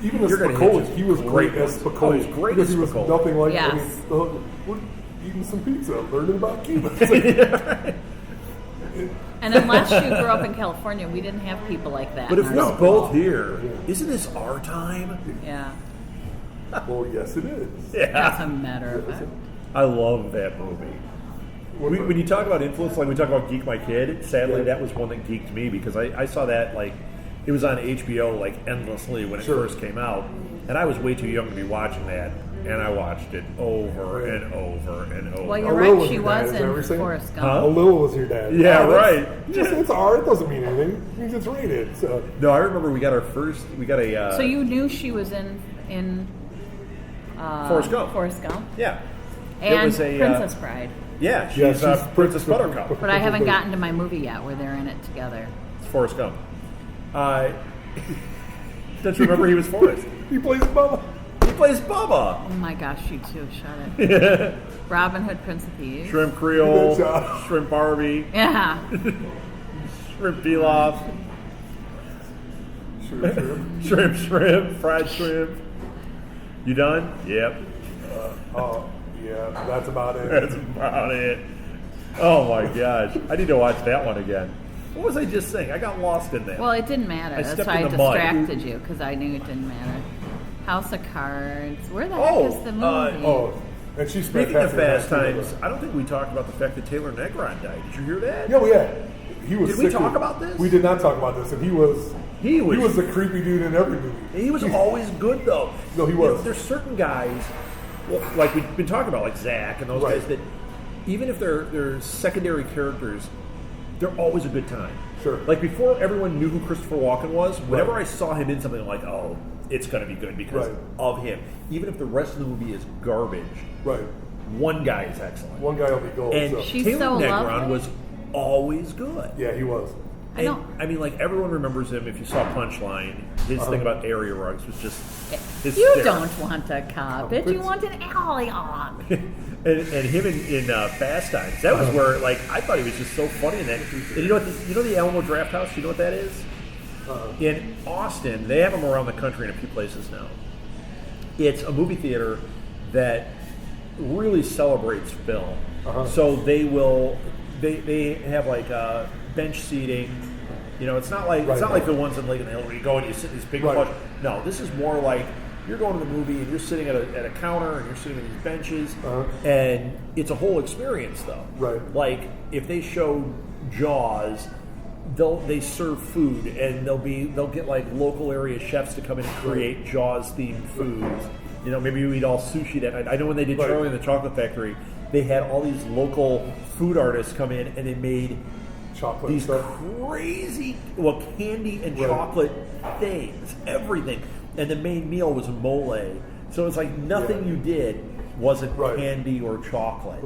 Even as You're gonna Spicoli, hit he was great great as ones. Spicoli. Oh, he was great because as he was Spicoli. nothing like. Yes. We're eating some pizza, learning about Cuba. It's like, And unless you grew up in California, we didn't have people like that. But if in we're our both school. here, isn't this our time? Yeah, well, yes, it is. that's Yeah. a matter of fact. I love that movie. When you talk about influence, like we talk about Geek My Kid, sadly Yeah. that was one that geeked me because I saw that it was on HBO endlessly when it Sure. first came out, and I was way too young to be watching that, and I watched it over Right. and over and over. Well, you're Hello right. was She your dad, was is that what you're in saying? Forrest Gump. Huh? A little was your dad. Yeah, Oh, right. It's R. It doesn't mean anything. It means it's rated. So No, I remember we got a So you knew she was in Forrest Gump. Forrest Gump Yeah, it and was a Princess Bride. yeah, she's, Yeah, she's Princess Buttercup. But I haven't gotten to my movie yet where they're in it together. It's Forrest Gump. Don't you remember he was Forrest? he plays Bubba. He plays Bubba. Oh my gosh, you too. Shut it. Robin Hood, Prince of Thieves. Shrimp Creole, Good job. Shrimp Barbie, Yeah. Shrimp Pilaf, Sure. shrimp, fried shrimp. You done? Yep. Oh, yeah, that's about it. That's about it. Oh my gosh. I need to watch that one again. What was I just saying? I got lost in that. Well, it didn't matter. I That's stepped why I in the mud. distracted you because I knew it didn't matter. House of Cards. Where the Oh, heck is the movie? Oh, and she's Speaking of fantastic. Fast Times, I don't think we talked about the fact that Taylor Negron died. Did you hear that? Yeah. He was. Did we sickly- talk about this? We did not talk about this, and he was. He was- the creepy dude in every movie. He was always good, though. No, he You know, was. there's certain guys, well, like we've been talking about, like Zach and those Right. guys, that even if they're secondary characters, they're always a good time. Sure. Like before everyone knew who Christopher Walken was, whenever Right. I saw him in something, I'm like, oh, it's going to be good because Right. of him. Even if the rest of the movie is garbage, Right. one guy is excellent. One guy will be gold. And so. She's Taylor so Negron lovely. was always good. Yeah, he was. I And, don't- I mean, like everyone remembers him. If you saw Punchline, his thing about area rugs was just You hysterical. don't want a carpet. You want an alley on. and him in Fast Times, that was where like I thought he was just so funny in that. And you know what? The Alamo Draft House. You know what that is? In Austin, they have them around the country in a few places now. It's a movie theater that really celebrates film. So they have like bench seating. You know, it's not like the ones in Lake and the Hill where you go and you sit in these big Right. plush. No, this is more like you're going to the movie and you're sitting at a counter and you're sitting at these benches, and it's a whole experience though. Right. Like if they show Jaws, they serve food and they'll get like local area chefs to come in and create Jaws themed foods. You know, maybe you eat all sushi that night. I know when they did Right. Charlie and the Chocolate Factory, they had all these local food artists come in and they made Chocolate these stuff. crazy candy and Right. chocolate things, everything. and the main meal was a mole. So it's like nothing you did wasn't candy or chocolate.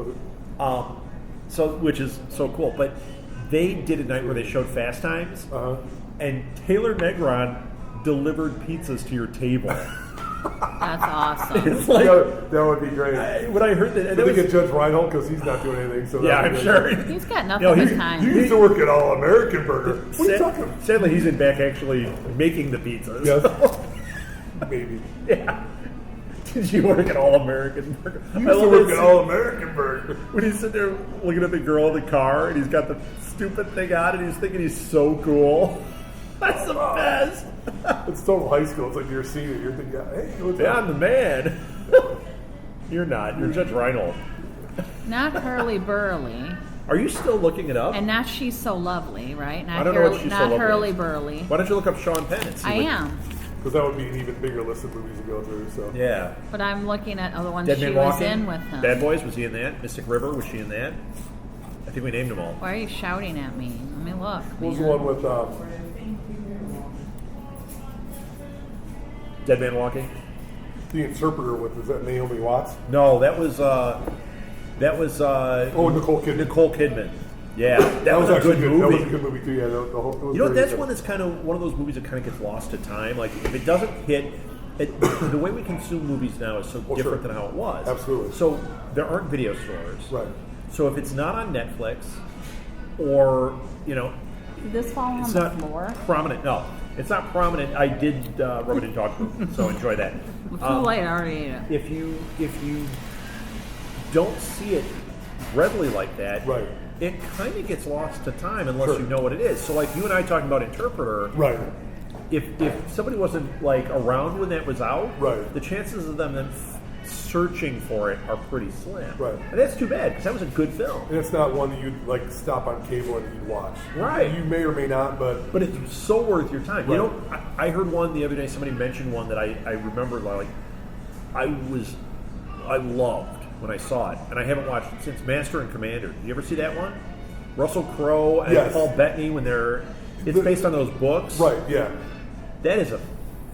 So which is so cool. But they did a night where they showed Fast Times, and Taylor Negron delivered pizzas to your table. That's awesome. It's like, that would be great. when I heard that, and Did it they was, get Judge Reinhold because he's not doing anything? So yeah, I'm sure. He's got nothing No, but he- time. He used to work at All American Burger. What are you talking about? Sadly, he's in back actually making the pizzas. Yes. Maybe. Yeah. Did you work at All American Burger? He used to work at All American Burger. When he's sitting there looking at the girl in the car and he's got the stupid thing on and he's thinking he's so cool. That's the best. It's total high school. It's like you're a senior. You're thinking, hey, what's Yeah, up? I'm the man. You're not. You're Judge Reinhold. Not Hurley Burley, Are you still looking it up? and not She's So Lovely, right? Not I don't know what She's So not Lovely Hurley is. Burley. Why don't you look up Sean Penn and see I what- am, Because that would be an even bigger list of movies to go through. So Yeah. but I'm looking at the ones Dead she Man was Walking? in with him. Bad Boys, was he in that? Mystic River, was she in that? I think we named them all. Why are you shouting at me? Let me look. what was the man. one with Dead Man Walking? the interpreter with? Is that Naomi Watts? No, that was Nicole Kidman. Nicole Kidman. Yeah, that was a actually good That was movie. a good movie too. Yeah, the whole, it was You know, very that's good. one that's kind of one of those movies that kind of gets lost to time. Like if it doesn't hit, the way we consume movies now is so different sure. than how it was. Absolutely. So there aren't video stores. Right. So if it's not on Netflix, or Did this fall on it's the not floor? prominent. No, it's not prominent. I did rub it in dog food, so enjoy that. Too late. I already ate it. If you don't see it readily like that, Right. it kind of gets lost to time unless Sure. you know what it is. So like you and I talking about Interpreter, Right. if somebody wasn't like around when that was out, Right. the chances of them then searching for it are pretty slim. Right. And that's too bad because that was a good film. And it's not one that you'd like stop on cable and you'd watch. Right. You may or may not, but But it's so worth your time. You Right. know, I heard one the other day. Somebody mentioned one that I remember. Like, I loved when I saw it, and I haven't watched it since. Master and Commander. Did you ever see that one? Russell Crowe and Yes. Paul Bettany when they're. It's based on those books. right, yeah. That is a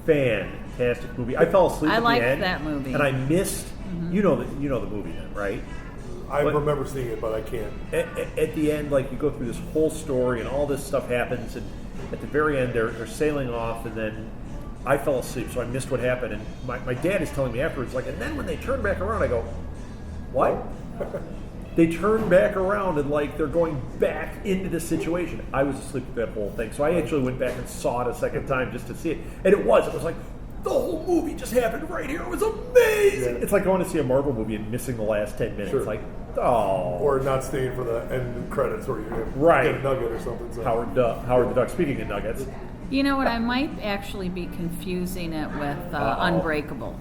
fantastic movie. I fell asleep I at liked the end, that movie. and I missed. You know the movie then, right? I But- remember seeing it, but I can't. At the end, like you go through this whole story and all this stuff happens, and at the very end, they're sailing off, and then I fell asleep, so I missed what happened. And my dad is telling me afterwards, like, and then when they turn back around, I go, what? They turn back around and like they're going back into the situation. I was asleep at that whole thing, so I actually went back and saw it a second time just to see it, and it was like the whole movie just happened right here. It was amazing. Yeah. It's like going to see a Marvel movie and missing the last 10 minutes. Sure. Like, oh, Or not staying for the end credits where you're Right. get a nugget or something. So. Howard the Duck. Speaking of nuggets, You know what? I might actually be confusing it with Unbreakable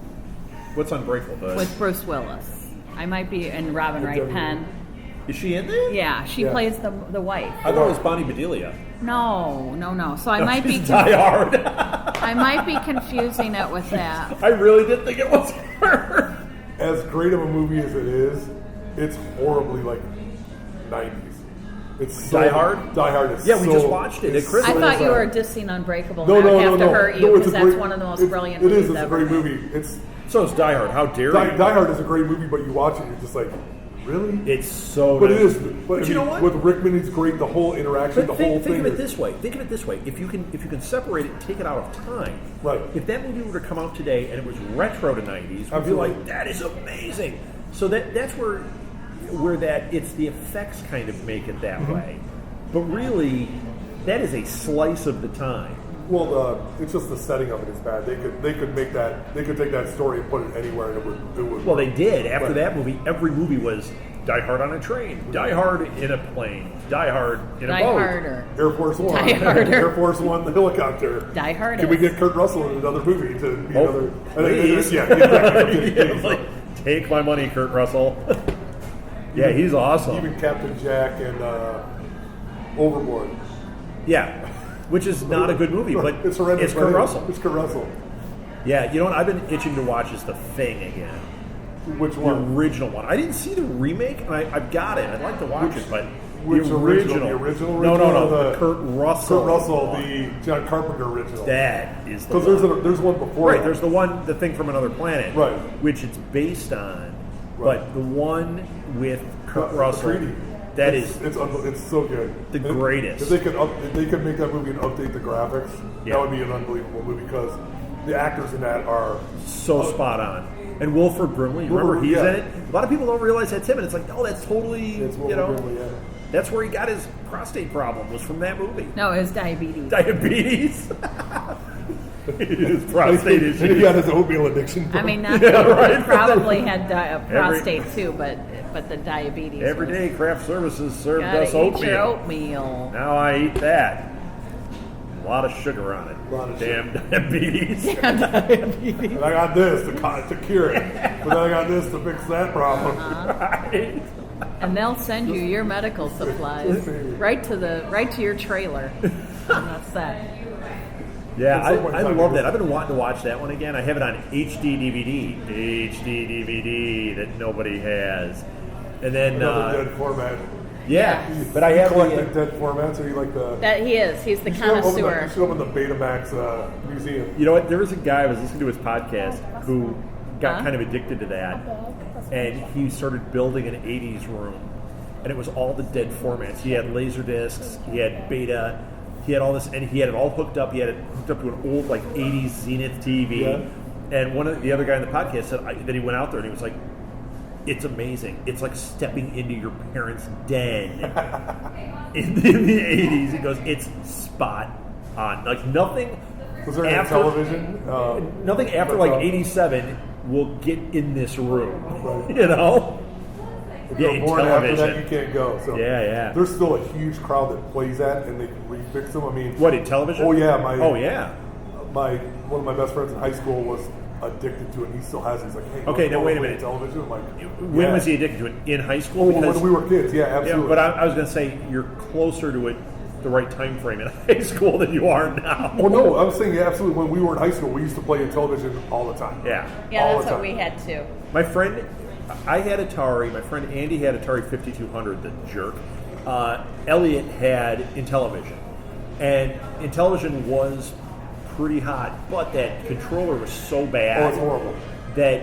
what's Unbreakable? with Bruce Willis. I might be in Robin Wright Penn. Is she in there? Yeah, she Yeah. plays the wife. I thought it was Bonnie Bedelia. No. So I might be She's Die Hard. I might be confusing it with that. I really did think it was her. As great of a movie as it is, it's horribly like 90s. It's so, Die Hard? Die Hard is Yeah, we so- just watched it at it's Christmas. I so thought you sad. were dissing Unbreakable. No, and no, I'd no, have no. to hurt No, you it's because a that's great- one of the most it's- brilliant It movies is. It's ever. a great movie. It's So is Die Hard. How dare Die, you? Die Hard is a great movie, but you watch it, you're just like, really? It's so. But it nice. is. But I you know mean, what? With Rickman, it's great. The whole interaction, But the whole think thing. of it is- this way. Think of it this way. If you can separate it and take it out of time. Right. If that movie were to come out today and it was retro to 90s, we'd be Absolutely. like, that is amazing. So that's where that it's the effects kind of make it that way. But really, that is a slice of the time. Well, it's just the setting of it is bad. They could make that. They could take that story and put it anywhere, and it would. Well, they did. After Right. that movie, every movie was Die Hard on a train, Die Hard in a plane, Die Hard in Die a boat. Harder. Air Force One. Die Harder. Air Force One, the helicopter. Die Harder. Can we get Kurt Russell in another movie to be Oh, another? please. Yeah, exactly. Yeah, it's like, take my money, Kurt Russell. Yeah, he's awesome. Even Captain Jack and Overboard. Yeah, which is not a good movie, but it's horrendous. it's Kurt but Russell. It's Kurt Russell. Yeah, you know what? I've been itching to watch is The Thing again. Which The one? original one. I didn't see the remake, and I've got it. I'd like to watch it, but Which The original? The original? No. The Kurt Russell. Kurt Russell, one. the John Carpenter original. That is the Because one. there's one before. Right, that. there's the thing from Another Planet, Right. which it's based on. Right. But the one with Kurt The Russell, 3D. that it's, is it's so good. the greatest. If they could make that movie and update the graphics, Yeah. that would be an unbelievable movie because the actors in that are so spot on. And Wilford Brimley, you remember he's yeah. in it? A lot of people don't realize that's him, and it's like, no, that's totally, it's you know, Brimley, yeah. that's where he got his prostate problem, was from that movie. No, it was diabetes. Diabetes. His prostate And he issue. got his oatmeal addiction. I mean, not right. probably had prostate too, but the diabetes. Every day, Craft Services served Gotta us eat your oatmeal. oatmeal. Now I eat that. A lot of sugar on it. A lot of Damn diabetes. And I got this to cure it. But then I got this to fix that problem. Right. And they'll send you your medical supplies right to your trailer on the set. Yeah, At some point in I time, love it that. was- I've been wanting to watch that one again. I have it on HD DVD that nobody has. And then, Another dead format. yeah, but I have You collect the, the dead formats, or you like the? That he is. He's the You should have them connoisseur. You should have them in the Betamax museum. you know what? There was a guy I was listening to his podcast who got Huh? kind of addicted to that, and he started building an '80s room, and it was all the dead formats. He had laser discs, he had Beta, he had all this, and he had it all hooked up. He had it hooked up to an old like '80s Zenith TV. Yeah. And one of the other guy in the podcast said that he went out there and he was like, "It's amazing. It's like stepping into your parents' den in the '80s." He goes, "It's spot on. Like nothing." Was there any after- television? Nothing after But, like '87 will get in this room. Right. You know? If you're in born after that, television. you can't go. So Yeah. There's still a huge crowd that plays that, and they can refix them. I mean, What, in television? Oh yeah, one of my best friends in high school was addicted to it. And he still has it. He's like, hey, Okay, now wanna wait a play minute. Television. I'm like, When yeah. was he addicted to it? In high Oh, school? when we were kids, yeah, Yeah, absolutely. but I was going to say you're closer to it, the right time frame in high school than you are now. Well, no, I'm saying yeah, absolutely. When we were in high school, we used to play in television all the time. Yeah. Yeah, All that's the what time. we had too. My friend, I had Atari. My friend Andy had Atari 5200, the jerk. Elliot had Intellivision. And Intellivision was pretty hot, but that controller was so bad Oh, it's horrible. that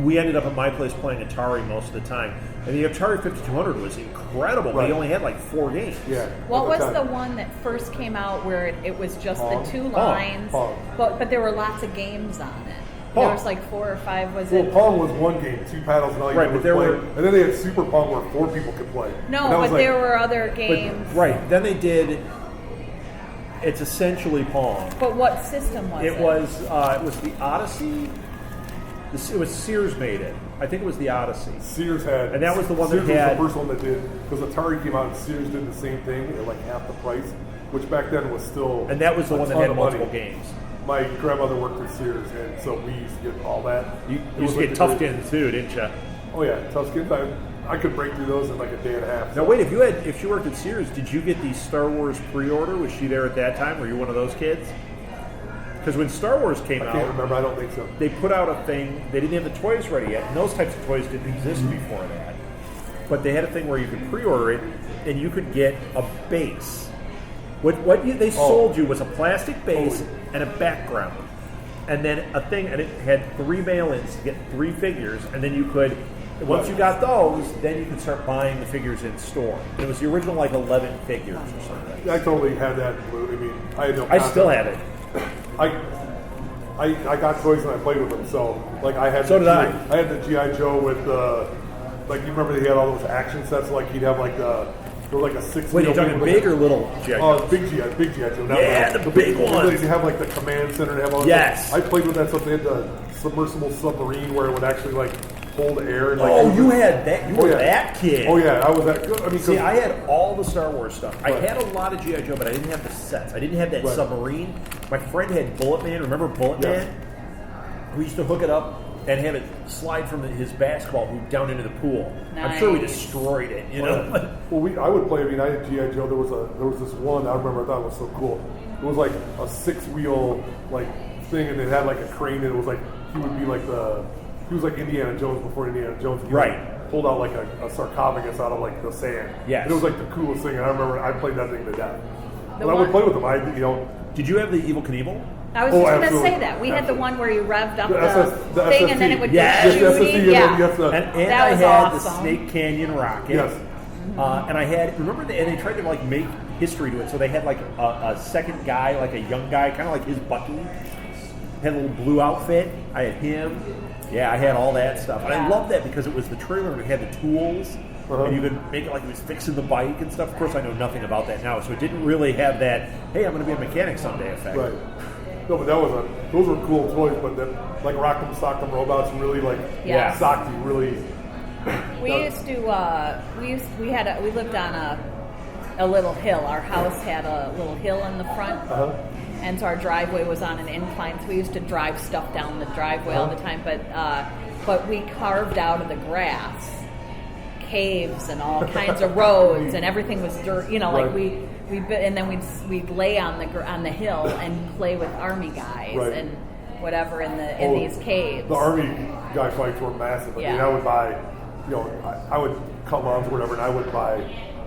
we ended up at my place playing Atari most of the time. And the Atari 5200 was incredible, but Right. he only had like 4 games. Yeah. What at was time. the one that first came out where it was just Pong? the two Pong. lines, Pong. but there were lots of games on it. Pong. There was like 4 or 5. Was Well, it? Pong was one game, 2 paddles, and all you Right, did but was there play. were- And then they had Super Pong where 4 people could play. And No, that was but like- there were other But- games. right. Then they did. It's essentially Pong. But what system was it? It was the Odyssey. It was Sears made it. I think it was the Odyssey. Sears had, And that was the one that Sears had- was the first one that did, because Atari came out and Sears did the same thing at like half the price, which back then was still And that was the a one that ton had of money. multiple games. My grandmother worked at Sears, and so we used to get all that. You It used was to get like the great- Toughskins too, didn't you? Oh yeah, Toughskins. I could break through those in like a day and a half. Now wait, if you worked at Sears, did you get the Star Wars pre-order? Was she there at that time? Were you one of those kids? Because when Star Wars came I out, can't remember. I don't think so. they put out a thing. They didn't have the toys ready yet, and those types of toys didn't exist before that. But they had a thing where you could pre-order it, and you could get a base. They sold you was a plastic base and a background, and then a thing, and it had 3 mail-ins to get 3 figures, and then you could. Once you got those, then you could start buying the figures in store. And it was the original like 11 figures or something. I totally had that in blue. I mean, I had no. I still have it. I got toys and I played with them. So like I had. So did I. I had the GI Joe with the. Like you remember he had all those action sets. Like he'd have like the. There was like a 6. Wait, you're talking big or little G.I. Oh, Joes? big GI Joe. not Yeah, the big ones. You have like the command center and have all that Yes. stuff. I played with that stuff. They had the submersible submarine where it would actually like hold air. And, like, Oh, you had that? You Oh, were yeah. that kid? Oh yeah, I was that good. I mean, See, 'cause- I had all the Star Wars stuff. I Right. had a lot of G.I. Joe, but I didn't have the sets. I didn't have that Right. submarine. My friend had Bullet Man. Remember Bullet Yes. Man? We used to hook it up and have it slide from his basketball hoop down into the pool. I'm sure we Nice. destroyed it, you know? Well, I would play. I mean, I had GI Joe. There was this one I remember. I thought it was so cool. It was like a 6-wheel like thing, and it had like a crane, and it was like he would be like he was like Indiana Jones before Indiana Jones. Right. pulled out like a sarcophagus out of like the sand. Yes. And it was like the coolest thing. And I remember I played that thing to death. The And I would one- play with them. Did you have the Evil Knievel? I was Oh, just going to absolutely. say that. We had the one where you revved up the thing and then SST. it would Yes. go Yes, shooting. SST, Yeah. yes, And That I was had awesome. the Snake Canyon rocket. Yes. And I had, remember, and they tried to like make history to it. So they had like a second guy, like a young guy, kind of like his Bucky. Had a little blue outfit. I had him. Yeah, I had all that stuff. And I Yeah. loved that because it was the trailer and it had the tools. Uh-huh. And you could make it like he was fixing the bike and stuff. Of course, I know nothing about that now. So it didn't really have that, hey, I'm going to be a mechanic someday effect. Right. No, but those were cool toys, but then like Rock'em Sock'em Robots really like Yeah. socked you really. We used to. We lived on a little hill. Our house had a little hill in the front, Uh-huh. and so our driveway was on an incline. So we used to drive stuff down the driveway all the time. But we carved out of the grass caves and all kinds of roads, and everything was dirt. You know, like Right. and then we'd lay on the hill and play with army guys Right. and whatever in Oh, these caves. The army guy fights were massive. I mean, Yeah. I would buy, I would come on to whatever, and I would buy.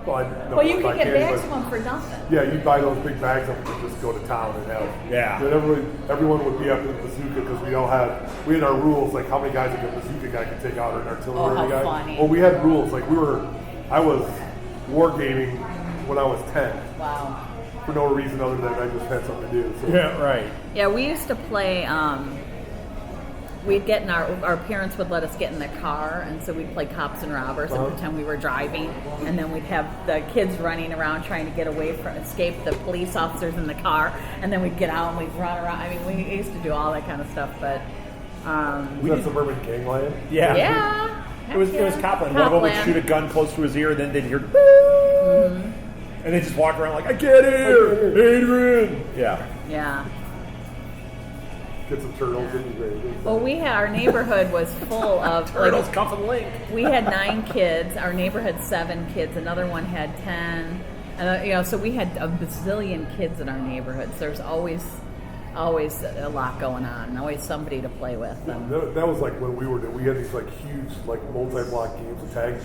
Well, you could get bags from them for nothing. Yeah, you'd buy those big bags of them and just go to town and have. Yeah. And everyone would be after the bazooka because we had our rules like how many guys like a bazooka guy could take out or an artillery how guy. funny. Well, we had rules like I was wargaming when I was 10 Wow. for no reason other than I just had something to do. So. Yeah, right. Yeah, we used to play. We'd get in our parents would let us get in the car, and so we'd play cops and robbers and pretend we were driving, and then we'd have the kids running around trying to get away from escape the police officers in the car, and then we'd get out and we'd run around. I mean, we used to do all that kind of stuff, but We had suburban gangland. Yeah. yeah, It was Copland. One of them would Copland. shoot a gun close to his ear, and then they'd hear, and they just walk around like, I get here, Adrian. Yeah. Yeah. Get some turtles. It'd be great. Well, our neighborhood was full of Turtles, Cuff and Link. We had 9 kids. Our neighbor had 7 kids. Another one had 10. And so we had a bazillion kids in our neighborhood. So there's always a lot going on, and always somebody to play with. And That was like when we had these like huge like multi-block games of tag.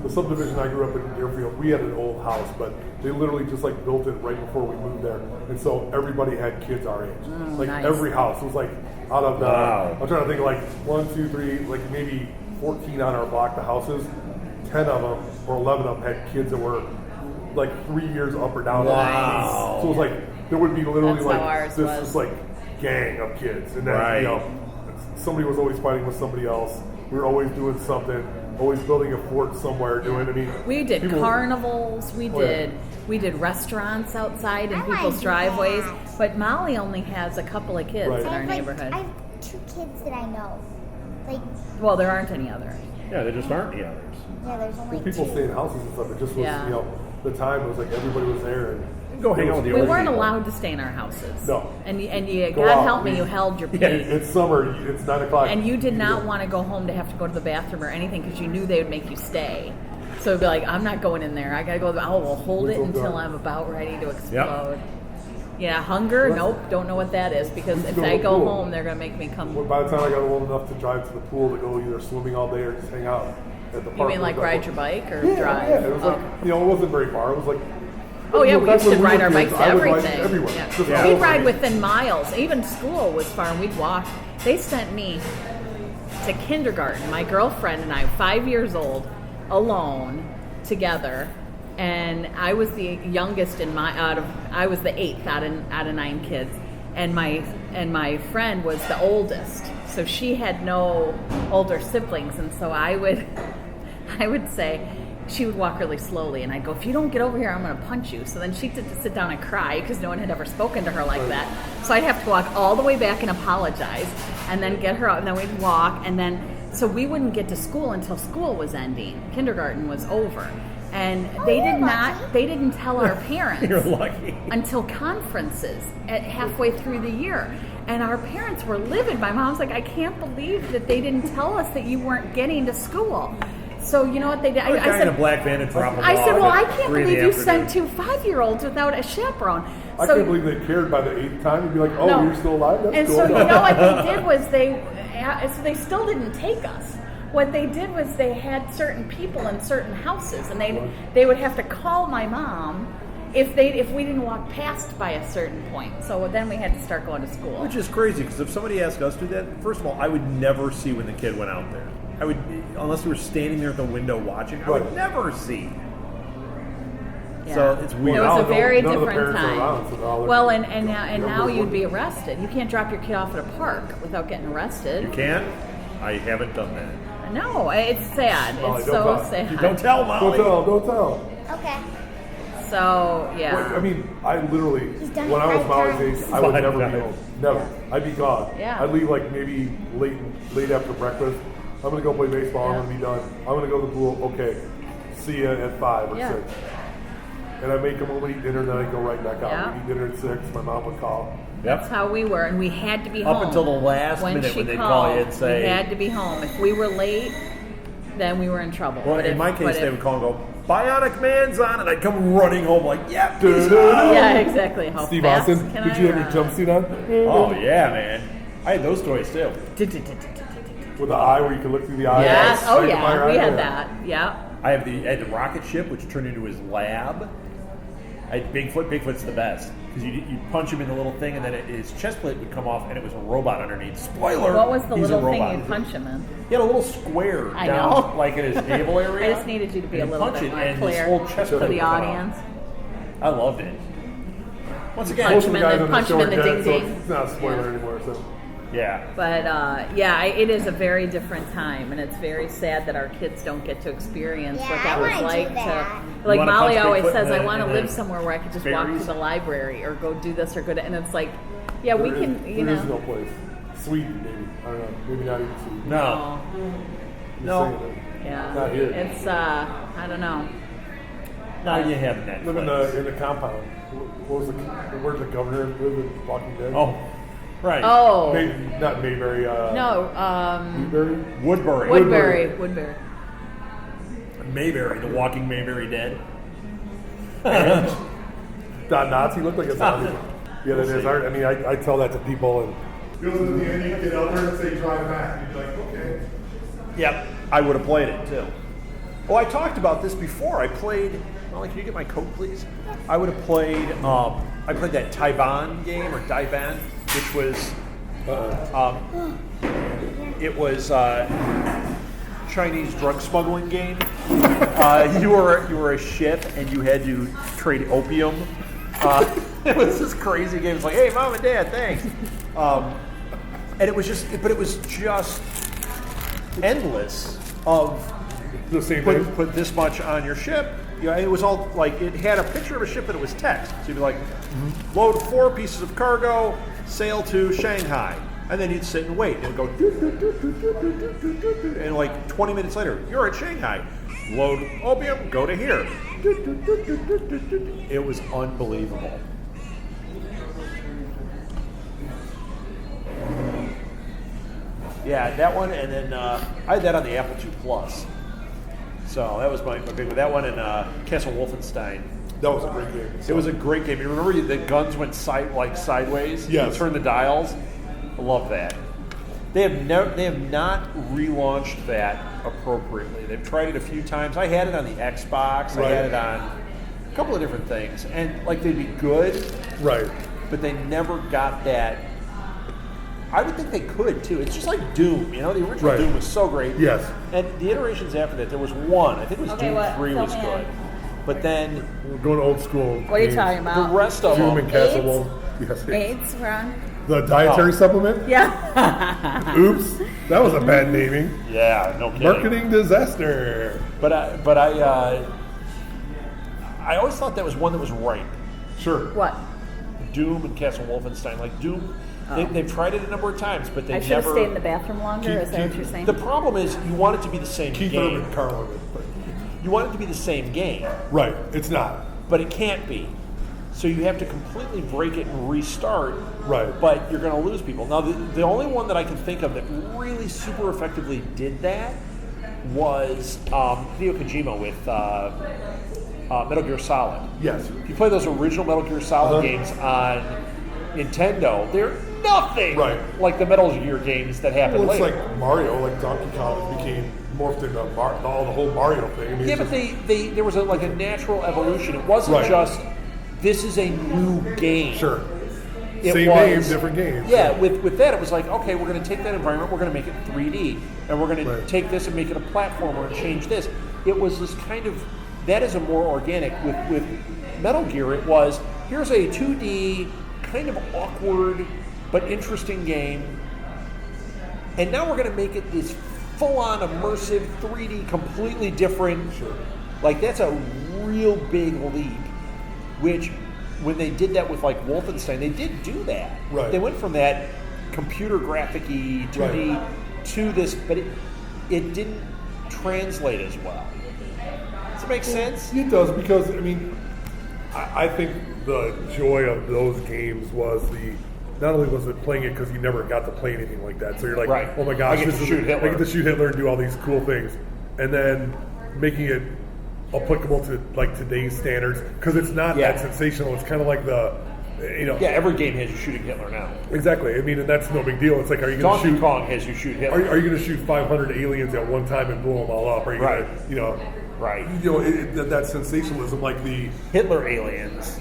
The subdivision I grew up in Deerfield, we had an old house, but they literally just like built it right before we moved there, and so everybody had kids our age. Like nice. every house, it was like out of the. Wow. I'm trying to think of like 1, 2, 3, like maybe 14 on our block. The houses, 10 of them or 11 of them had kids that were like 3 years up or down. Wow. So it was like there would be literally That's like how ours this was. just like gang of kids, and then Right. somebody was always fighting with somebody else. We were always doing something, always building a fort somewhere. we did people- carnivals. Oh, yeah. We did restaurants outside in I like people's driveways. that. But Molly only has a couple of kids Right. in I our have, neighborhood. I have 2 kids that I know. Like, Well, there aren't any others. Yeah, there just aren't any others. yeah, there's only People 2. stay in houses and stuff. It just was, Yeah. the time. It was like everybody was there, and Go hang out with the We old weren't people. allowed to stay in our houses. No. And Go God out. help me, you held your peace. It's summer. It's 9 o'clock. And you did not go. want to go home to have to go to the bathroom or anything because you knew they would make you stay. So it'd be like, I'm not going in there. I got to go. Oh, well, hold it Until until dark. I'm about ready to explode. Yeah, hunger? Nope, don't know what that is because if go to I the go pool. home, they're going to make me come. Well, by the time I got old enough to drive to the pool to go either swimming all day or just hang out at the park. You mean it like was ride your bike or Yeah, drive? yeah. It was Oh. like it wasn't very far. It was like. Oh yeah, we back used to when ride were our kids, bikes to I would ride everything. everywhere. Yeah. Just Yeah. We'd all ride over. within miles. Even school was far, and we'd walk. They sent me to kindergarten. My girlfriend and I, 5 years old, alone, together, and I was the youngest I was the 8th out of 9 kids, and my friend was the oldest. So she had no older siblings, and so I would say. She would walk really slowly, and I'd go, if you don't get over here, I'm going to punch you. So then she'd sit down and cry because no one had ever spoken to her like that. So I'd have to walk all the way back and apologize, and then get her out, and then we'd walk, and then, so we wouldn't get to school until school was ending. Kindergarten was over. And they didn't tell our parents You're lucky. until conferences at halfway through the year. And our parents were livid. My mom's like, I can't believe that they didn't tell us that you weren't getting to school. So you know what they did? A guy in a black van and drop them I off said, well, at I can't 3 in the believe you sent afternoon. 2 5-year-olds without a chaperone. I can't believe they cared by the 8th time. You'd be like, oh, No. you're still alive? That's And cool. so you know what they did was they still didn't take us. what they did was they had certain people in certain houses, and they would have to call my mom if we didn't walk past by a certain point. So then we had to start going to school. Which is crazy, because if somebody asked us to do that, first of all, I would never see when the kid went out there. I would, unless we were standing there at the window watching, I would Right. never see. Yeah. So it's weird. It was a very None of the different parents are time. around, so they're all Well, like- and now you'd be arrested. You can't drop your kid off at a park without getting arrested. You can't? I haven't done that. No, it's sad. Molly, It's don't so talk. sad. Don't tell, Molly. Don't tell. Okay. So Well, yeah. I mean, I literally, He's done when it I was 5 Molly's times. age, I would 5 never be times. home. Never. I'd be gone. Yeah. I'd leave like maybe late after breakfast. I'm gonna go play baseball. Yeah. I'm gonna be done. I'm gonna go to the pool. Okay. See ya at 5 or Yeah. 6. And I'd make them home and eat dinner, then I'd go right back out. Yeah. We'd eat dinner at 6. My mom would call. That's how we were, and we had to be Up home until the last minute she when they'd called, call you and say- we had to be home. If we were late, then we were in trouble. Well, But in if- my but case, they if- would call and go, Bionic Man's on, and I'd come running home like, yep, he's on. Yeah, exactly. How Steve fast Austin, can did I you have your run? jumpsuit on? Oh, yeah, man. I had those toys, too. With the eye where you can look through the eye. Yes. Oh Psych yeah, fire we eye? had that. Yeah. I had the rocket ship, which turned into his lab. I had Bigfoot. Bigfoot's the best. Because you punch him in the little thing, and then his chest plate would come off, and it was a robot underneath. Spoiler! What was the he's little a thing robot. you'd punch him in? He had a little square I down, know. like in his navel area. I just needed you to be a And little punch bit it, more and clear his whole chest for plate the would come out. audience. I loved it. Once again, Most of him the in the- guys on the punch show him are in the dead, so ding-ding. it's not a spoiler anymore. So. yeah. But it is a very different time, and it's very sad that our kids don't get to experience Yeah, what that I was wanna do like. that. Like wanna Molly punch always Bigfoot says, in I the- want to in live the somewhere where I could just walk berries? to the library or go do this or go to, and it's like, yeah, we There is- can, you there is no know. place. Sweden, maybe. I don't know. Maybe not even Sweden. No. Just No. saying it. Yeah, Not here. it's I don't know. Now you have Netflix. Live in the compound. What was where the governor lived in Walking Dead? Oh, right. Oh Not Mayberry. no, Mayberry? Woodbury. Woodbury. Mayberry, the walking Mayberry dead. Don Knotts, he looked like a zombie. Yeah, that is. I mean, I tell that to people, and you listen to the end, you get out there and say drive back, and you're like, okay. Yep, I would have played it too. Oh, I talked about this before. I played. Molly, can you get my coat, please? I would have played. I played that Taiwan game or Daiban, which was. It was Chinese drug smuggling game. You were a ship and you had to trade opium. It was this crazy game. It's like, hey, mom and dad, thanks. And it was just endless of The same thing. put this much on your ship. You know, it was all like it had a picture of a ship, but it was text. So you'd be like, load 4 pieces of cargo, sail to Shanghai, and then you'd sit and wait. And it would go, doot, doot, doot, doot, doot, doot, doot, doot, doot, doot. And like 20 minutes later, you're at Shanghai. Load opium, go to here. Doot, doot, doot, doot, doot, doot, doot. It was unbelievable. Yeah, that one, and then I had that on the Apple II Plus. So that was my big one. That one and Castle Wolfenstein. That was a great game. It was a great game. You remember the guns went sideways? Yes. You turn the dials. I love that. They have not relaunched that appropriately. They've tried it a few times. I had it on the Xbox. I had it on a couple of different things, and like they'd be good, Right. but they never got that. I would think they could too. It's just like Doom, you know. The original Right. Doom was so great. Yes. And the iterations after that, there was one. I think it was Okay, Doom what? 3 Fill was me in. good, but then We're going old school. What are you games. talking the about? rest of Doom them. and Castle AIDS? Wolf. Yes. AIDS, Ron? The dietary Oh. supplement? Yeah. Oops. That was a bad naming. Yeah, no kidding. Marketing disaster. But I always thought that was one that was right. Sure. What? Doom and Castle Wolfenstein, like Doom, they've tried it a number of times, but they I should have never. stayed in the bathroom longer. Is that what you're saying? The problem is you want it to be the same Keith game. Urban, Carl Urban. You want it to be the same game, Right. It's not. but it can't be. So you have to completely break it and restart. Right. But you're going to lose people. Now, the only one that I can think of that really super effectively did that was Hideo Kojima with Metal Gear Solid. Yes. If you play those original Metal Gear Solid Uh-huh. games on Nintendo, nothing Right. like the Metal Gear games that happened Well, it's later. like Mario, like Donkey Kong became morphed into the whole Mario thing. I mean, Yeah, it's but just- there was a natural evolution. It wasn't Right. just this is a new game. Sure. It Same was- name, different games. Yeah, with that it was like, okay, we're going to take that environment, we're going to make it 3D, and we're going to Right. take this and make it a platformer and change this. It was this kind of, that is a more organic. With Metal Gear, it was, here's a 2D, kind of awkward but interesting game, and now we're going to make it this full-on immersive 3D, completely different. Sure. Like, that's a real big leap, which when they did that with like Wolfenstein, they did do that. Right. They went from that computer graphic-y 2D Right. to this, but it didn't translate as well. Does it make sense? It does, because, I mean, I think the joy of those games was not only was it playing it because you never got to play anything like that, so you're like, Right. oh my gosh, I get to shoot Hitler. I get to shoot Hitler and do all these cool things, and then making it applicable to like today's standards, because it's not Yeah. that sensational. It's kind of like the, Yeah, every game has you shooting Hitler now. exactly. I mean, and that's no big deal. It's like, are you going to Donkey shoot? Kong has you shoot Hitler. Are you going to shoot 500 aliens at one time and blow them all up? Are you Right. going to, Right. that sensationalism, like the. Hitler aliens.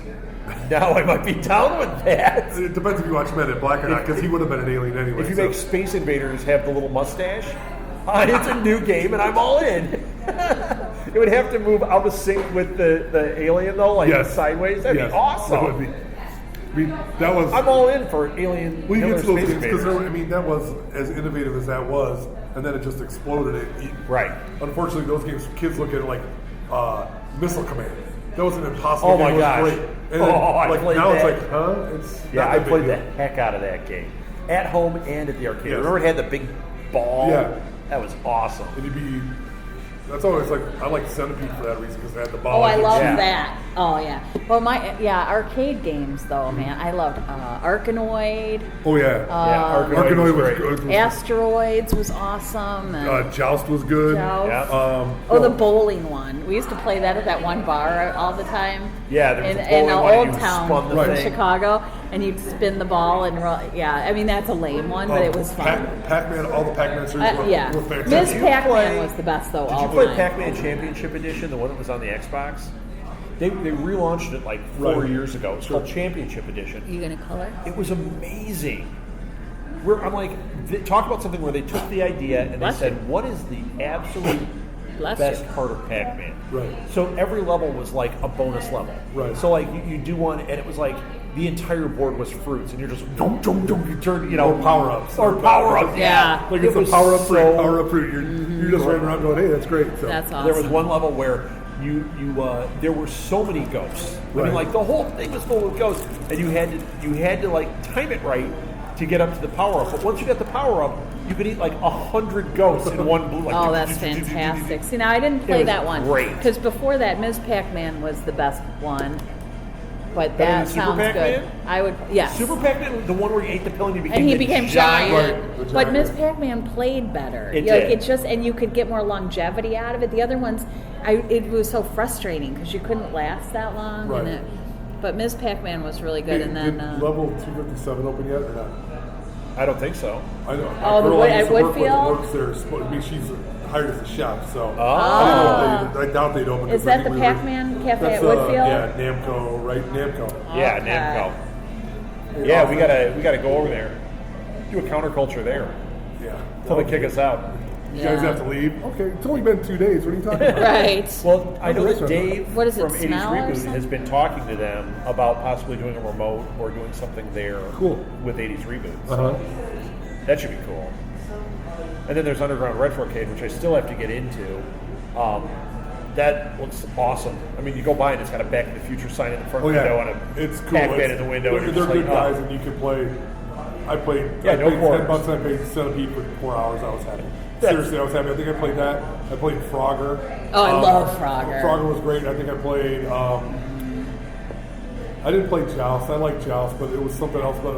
Now I might be down with that. It depends if you watch Men in Black or not, because he would have been an alien anyway. If you so- make Space Invaders have the little mustache, it's a new game and I'm all in. It would have to move out of sync with the alien though, like Yes. sideways. That'd Yes. be awesome. That would be. I mean, that was. I'm all in for alien. We Hitler get to those Space things because Invaders. I mean that was as innovative as that was, and then it just exploded. Right. Unfortunately, those games, kids look at it like Missile Command. That was an impossible Oh game. my It was gosh. great. And Oh, then, I like played now that. it's like, huh? It's Yeah, not I that big played the deal. heck out of that game at home and at the arcade. Yes. Remember it had the big ball? Yeah. That was awesome. And you'd be. That's always like I like Centipede for that reason because they had the ball. Oh, I love Yeah. that. Oh, yeah. Well, arcade games, though, man. I loved Arkanoid. Oh yeah. Arkanoid was great. good. Asteroids was awesome. And Joust was good. Joust. Yeah. Oh, the bowling one. We used to play that at that one bar all the time. Yeah, there was in, a bowling in one and Old you Town spun the in thing. Chicago, and you'd spin the ball and yeah. I mean, that's a lame one, but it was fun. Pac-Man, all the Pac-Man series were, Yeah, were Ms. fantastic. Pac-Man was the best though. Did all you play time. Pac-Man Championship Edition, the one that was on the Xbox? They relaunched it like 4 Right. years ago. It's called Championship Edition. You gonna color? It was amazing. I'm like, talk about something where they took the idea and they Bless said, you. what is the absolute Bless best you. part of Pac-Man? Right. So every level was like a bonus level. Right. So like you do one and it was like the entire board was fruits and you're just you turn, Or power-ups. Or power-ups. Yeah. Like It it's a was power-up fruit, so- power-up fruit. You're just running around going, hey, that's great. So. That's awesome. There was one level where you there were so many ghosts. I mean, Right. like the whole thing was full of ghosts, and you had to like time it right to get up to the power up. But once you got the power up, you could eat like 100 ghosts in one blue. Like, Oh, that's fantastic. See, now I didn't play was that one great. because before that, Ms. Pac-Man was the best one. But Better than that Super sounds Pac-Man? good. I would, yes. Super Pac-Man, the one where you ate the pill and you became And he the became giant. Right, the But giant. Ms. Pac-Man played better. It Like, did. it just, and you could get more longevity out of it. The other ones, it was so frustrating because you couldn't last that long. Right. But Ms. Pac-Man was really good. And then Did level 257 open yet or not? I don't think so. I know. Oh, A the girl Wood- I used at to work with Woodfield? works there. I mean, she's hired as a chef, so Oh. I doubt they'd open. Is 'cause I that think the we were- Pac-Man Cafe that's, at Woodfield? Yeah, Namco, right? Namco. Yeah, Okay. Namco. Yeah, we gotta go over there. Do a counterculture there. Yeah. Until they kick us out. You guys Yeah. have to leave. Okay, it's only been 2 days. What are you talking about? Right. Well, I know that's that right. Dave What is it, from 80s Smell or Reboot something? has been talking to them about possibly doing a remote or doing something there Cool. with 80s Reboot. Uh-huh. That should be cool. And then there's Underground Retrocade, which I still have to get into. That looks awesome. I mean, you go by and it's got a Back to the Future sign in the front Oh window yeah, and a it's cool. Pac-Man in the window. They're, and you're they're just good like, oh. guys, and you can play. I played. Yeah, I no paid quarters. $10 and I played Centipede for 4 hours. I was happy. That's- Seriously, I was happy. I think I played that. I played Frogger. Oh, I love Frogger. Frogger was great. I think I played. I didn't play Joust. I like Joust, but it was something else. But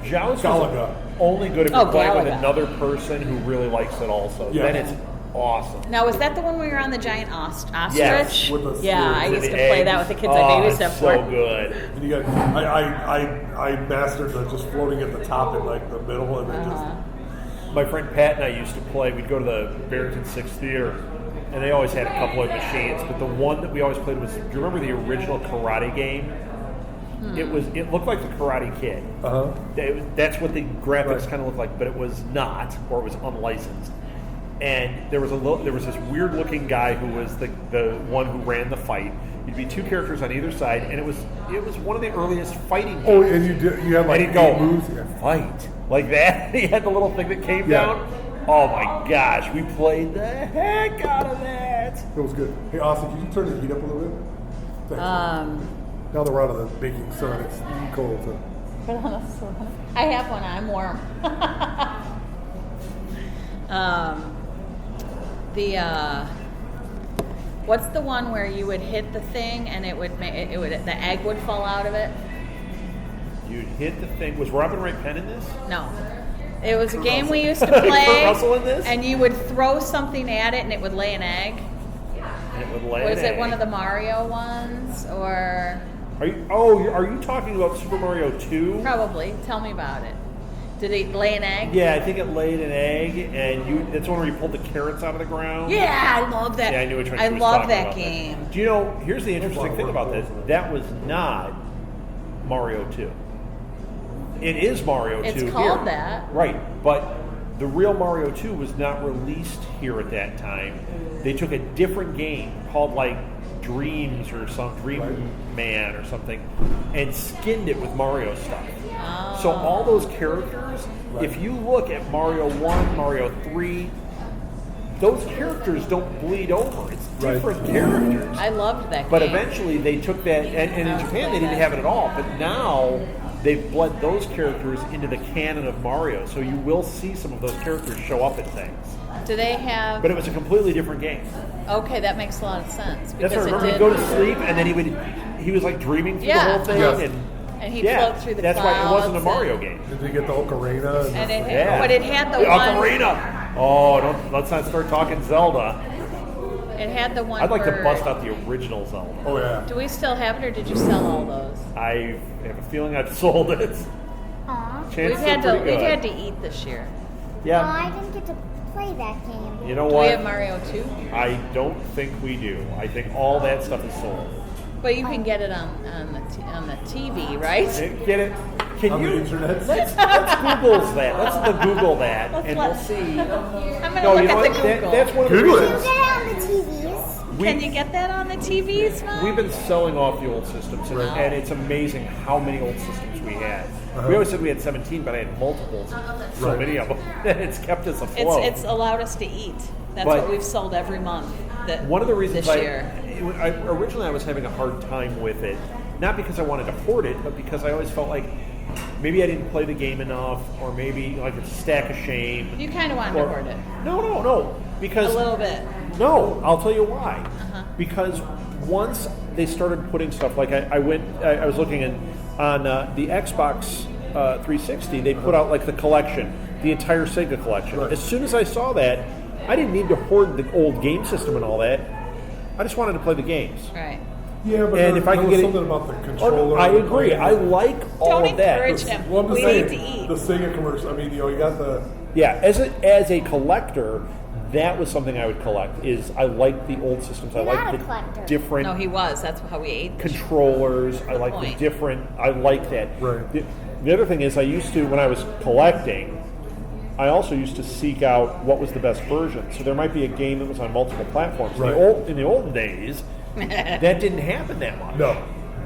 Joust Galaga. is only good if Oh, you're playing with Galaga. another person who really likes it also. Yeah. Then it's awesome. Now, was that the one where you're on the giant ostrich? Yes, with the Yeah, I spheres. used to play that with the kids I babysat it's for. so good. And you got, I mastered the just floating at the top and like the middle, and then My friend Pat and I used to play. We'd go to the Barrington Six Theater, and they always had a couple of machines. But the one that we always played was, do you remember the original Karate game? It looked like the Karate Kid. That's what the graphics Right. kind of looked like, but it was not, or it was unlicensed. And there was this weird looking guy who was the one who ran the fight. You'd be two characters on either side, and it was one of the earliest fighting games. oh, and you had like And he'd go, 8 moves. Yeah. fight, like that. He had the little thing that came Yeah. down. Oh my gosh, we played the heck out of that. It was good. Hey, Austin, could you turn the heat up a little bit? Thanks. Now that we're out of the baking sun, it's cold. So. I have one. I'm warm. What's the one where you would hit the thing and it would the egg would fall out of it? You'd hit the thing. Was Robin Wright Penn in this? No. It was a game we used to Kurt play, Russell in this? and you would throw something at it and it would lay an egg. And it would lay Was an it egg. one of the Mario ones, or Are you talking about Super Mario 2? probably? Tell me about it. Did it lay an egg? Yeah, I think it laid an egg, and that's one where you pulled the carrots out of the ground. Yeah, I love that. Yeah, I knew which one I she was love talking that about. game. Do you know? Here's the interesting thing about this. That was not Mario 2. It is Mario 2 It's here. called that. Right, but the real Mario 2 was not released here at that time. They took a different game called like Dreams or some Dream Man or something, and skinned it with Mario stuff. Oh. So all those characters, if you look at Mario 1, Mario 3, those characters don't bleed over. It's different characters. I loved that But game. eventually they took that, and in Japan they didn't have it at all. But now they've bled those characters into the canon of Mario. So you will see some of those characters show up in things. Do they have? But it was a completely different game. Okay, that makes a lot of sense. That's Because what I it remember. did. He'd go to sleep, and then he was like dreaming through Yeah. the whole thing. Yes. And he'd yeah, float through the that's why it wasn't a clouds Mario and- game. Did you get the ocarina? And it, Yeah. but it had the one. Ocarina. Oh, let's not start talking Zelda. It had the one. I'd like to where- bust out the original Zelda. Oh yeah. Do we still have it, or did you sell all those? I have a feeling I've sold it. Aw. Chances are pretty We've good. had to eat this year. Well, Yeah. I didn't get to play that game. You know Do what? we have Mario 2? I don't think we do. I think all that stuff is sold. But you can get it on the TV, right? Get it? Can On you? the internet. Let's Google that. Let's Google that, Let's and let- we'll see. I'm gonna No, look you know at what? the Google. That's one of the Google it. You reasons. get it on the TVs. Can you get that on the TVs, Mom? We've been selling off the old systems, and it's amazing how many old systems we had. We always said we had 17, but I had multiples, so Right. many of them. It's kept us afloat. It's allowed us to eat. That's But- what we've sold every month. One of the reasons this year. originally I was having a hard time with it, not because I wanted to hoard it, but because I always felt like maybe I didn't play the game enough, or maybe like it's a stack of shame. You kind of wanted to Or- hoard it No, because a little bit. No, I'll tell you why. Because once they started putting stuff like I was looking on the Xbox 360, they put out like the collection, the entire Sega collection. Right. As soon as I saw that, I didn't need to hoard the old game system and all that. I just wanted to play the games. Right. Yeah, but And there, if I there could was get it- something about the Oh, controller. no, I agree. I like all Don't of that. encourage him. Well, I'm just We saying, need to eat. the Sega commercial. I mean, you got the. Yeah, as a collector, that was something I would collect. Is I like the old systems. I You're like not a the collector. different No, he was. That's how we ate. controllers. I Good like point. the different. I like that. Right. The other thing is, I used to when I was collecting, I also used to seek out what was the best version. So there might be a game that was on multiple platforms. Right. In the olden days, that didn't happen that much. No.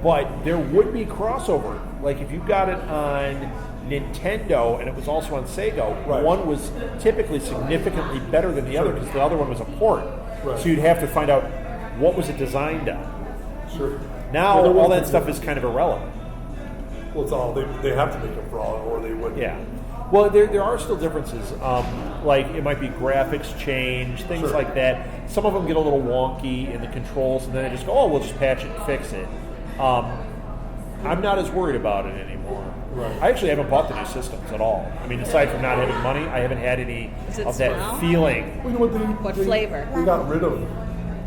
But there would be crossover. Like if you got it on Nintendo and it was also on Sega, Right. one was typically significantly better than the other because the other one was a port. Right. So you'd have to find out what was it designed on. Sure. Now Yeah, there was all that the- stuff is kind of irrelevant. Well, it's all they have to make them for all, or they wouldn't. Yeah. Well, there are still differences. Like it might be graphics change, things Sure. like that. Some of them get a little wonky in the controls, and then they just go, "Oh, we'll just patch it and fix it." I'm not as worried about it anymore. Right. I actually haven't bought the new systems at all. I mean, aside from not having money, I haven't had any Does it of that smell? feeling. Well, you know What flavor? They got rid of.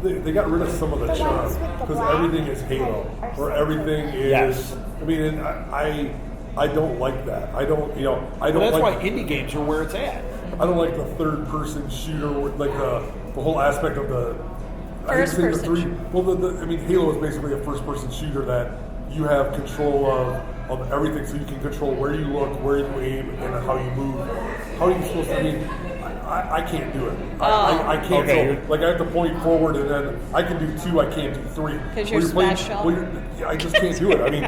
They got rid of some of the The charm ones with the because black everything is Halo, or everything is. Yes. I mean, and I don't like that. I don't. I don't Well, that's like. why indie games are where it's at. I don't like the third-person shooter, like the whole aspect of the. I hate to say the First-person three. Well, I mean, Halo is basically a first-person shooter that you have control of everything, so you can control where you look, where you aim, and how you move. How are you supposed to? I mean, I can't do it. I can't. Okay. So, like I have to point forward, and then I can do 2. I can't do 3. 'Cause you're special? I just can't do it. I mean,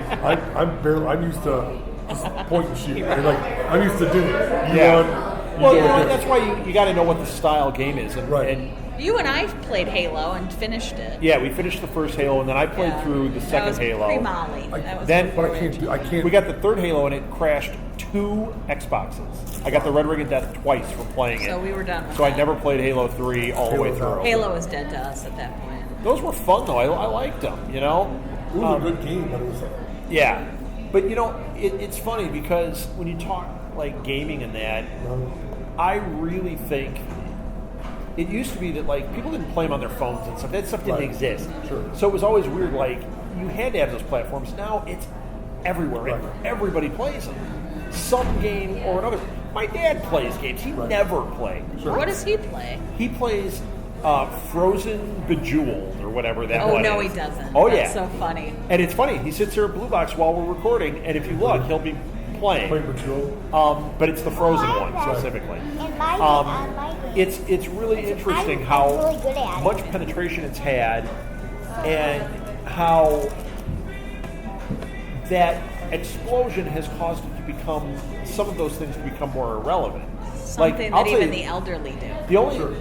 I'm used to just point and shoot. And like I'm used to doing it. You Yeah. want- Well, you know, that's why you got to know what the style game is. And, Right. and You and I played Halo and finished it. yeah, we finished the first Halo, and then I played Yeah. through the That second was Halo. Pre-Molly. That was Then- But I can't do. I can't. We got the third Halo, and it crashed 2 Xboxes. I got the Red Ring of Death twice from playing it. So we were done with So I that. never played Halo 3 all the way Halo's through. out. Halo was dead to us at that point. Those were fun, though. I liked them, It was a good game, but it was. Yeah. But, it's funny because when you talk, like, gaming and that, I really think it used to be that, like, people didn't play them on their phones and stuff. That stuff didn't Right. exist. Sure. So it was always weird, like, you had to have those platforms. Now it's everywhere. And Right. everybody plays them. Some game or another. My dad plays games. He Right. never played. What does he play? He plays Frozen Bejeweled or whatever that Oh, one no, is. he doesn't. Oh, That's yeah. so funny. And it's funny. He sits here at Blue Box while we're recording, and if you look, he'll be playing. Playing Patrol. But it's the Frozen Oh, I one have that. specifically. And my on my game. It's really interesting I'm how really good at it. much penetration it's had, and how that explosion has caused it to become some of those things to become more irrelevant. Something I'll that tell even you, the elderly do.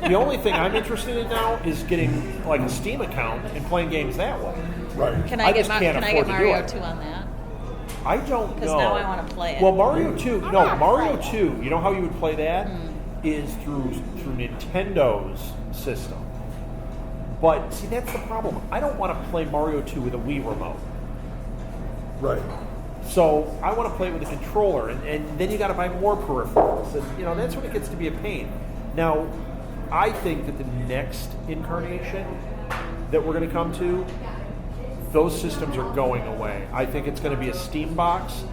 the only thing I'm interested in now is getting like a Steam account and playing games that way. Right. Can I I get just can't can I afford get to do Mario it. 2 on that? I don't know. 'Cause now I wanna play it. Well, Mario 2, no, wanna Mario play it. 2, you know how you would play that? Is through Nintendo's system. But see, that's the problem. I don't want to play Mario 2 with a Wii remote. Right. So I want to play it with a controller, and then you got to buy more peripherals, and that's when it gets to be a pain. Now, I think that the next incarnation that we're going to come to, those systems are going away. I think it's going to be a Steam box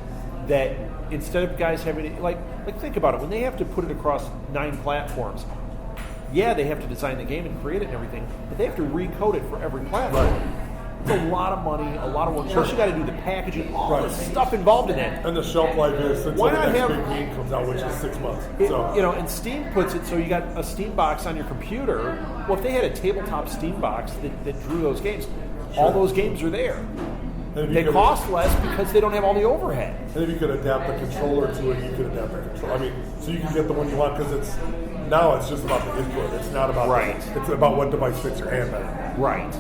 that instead of guys having to, like think about it, when they have to put it across 9 platforms, yeah, they have to design the game and create it and everything, but they have to recode it for every platform. Right. It's a lot of money, a lot of work. Plus, you got to do the packaging, all Right. the stuff involved in that. And the shelf life is until Why the not next have- big game comes out, which is 6 months. It- So and Steam puts it so you got a Steam box on your computer. Well, if they had a tabletop Steam box that drew those games, all those games are there. and if you They could- cost less because they don't have all the overhead. And if you could adapt the controller to it, you could adapt the controller. I mean, so you can get the one you want because it's just about the input. It's not about Right. It's about what device fits your hand better. Right.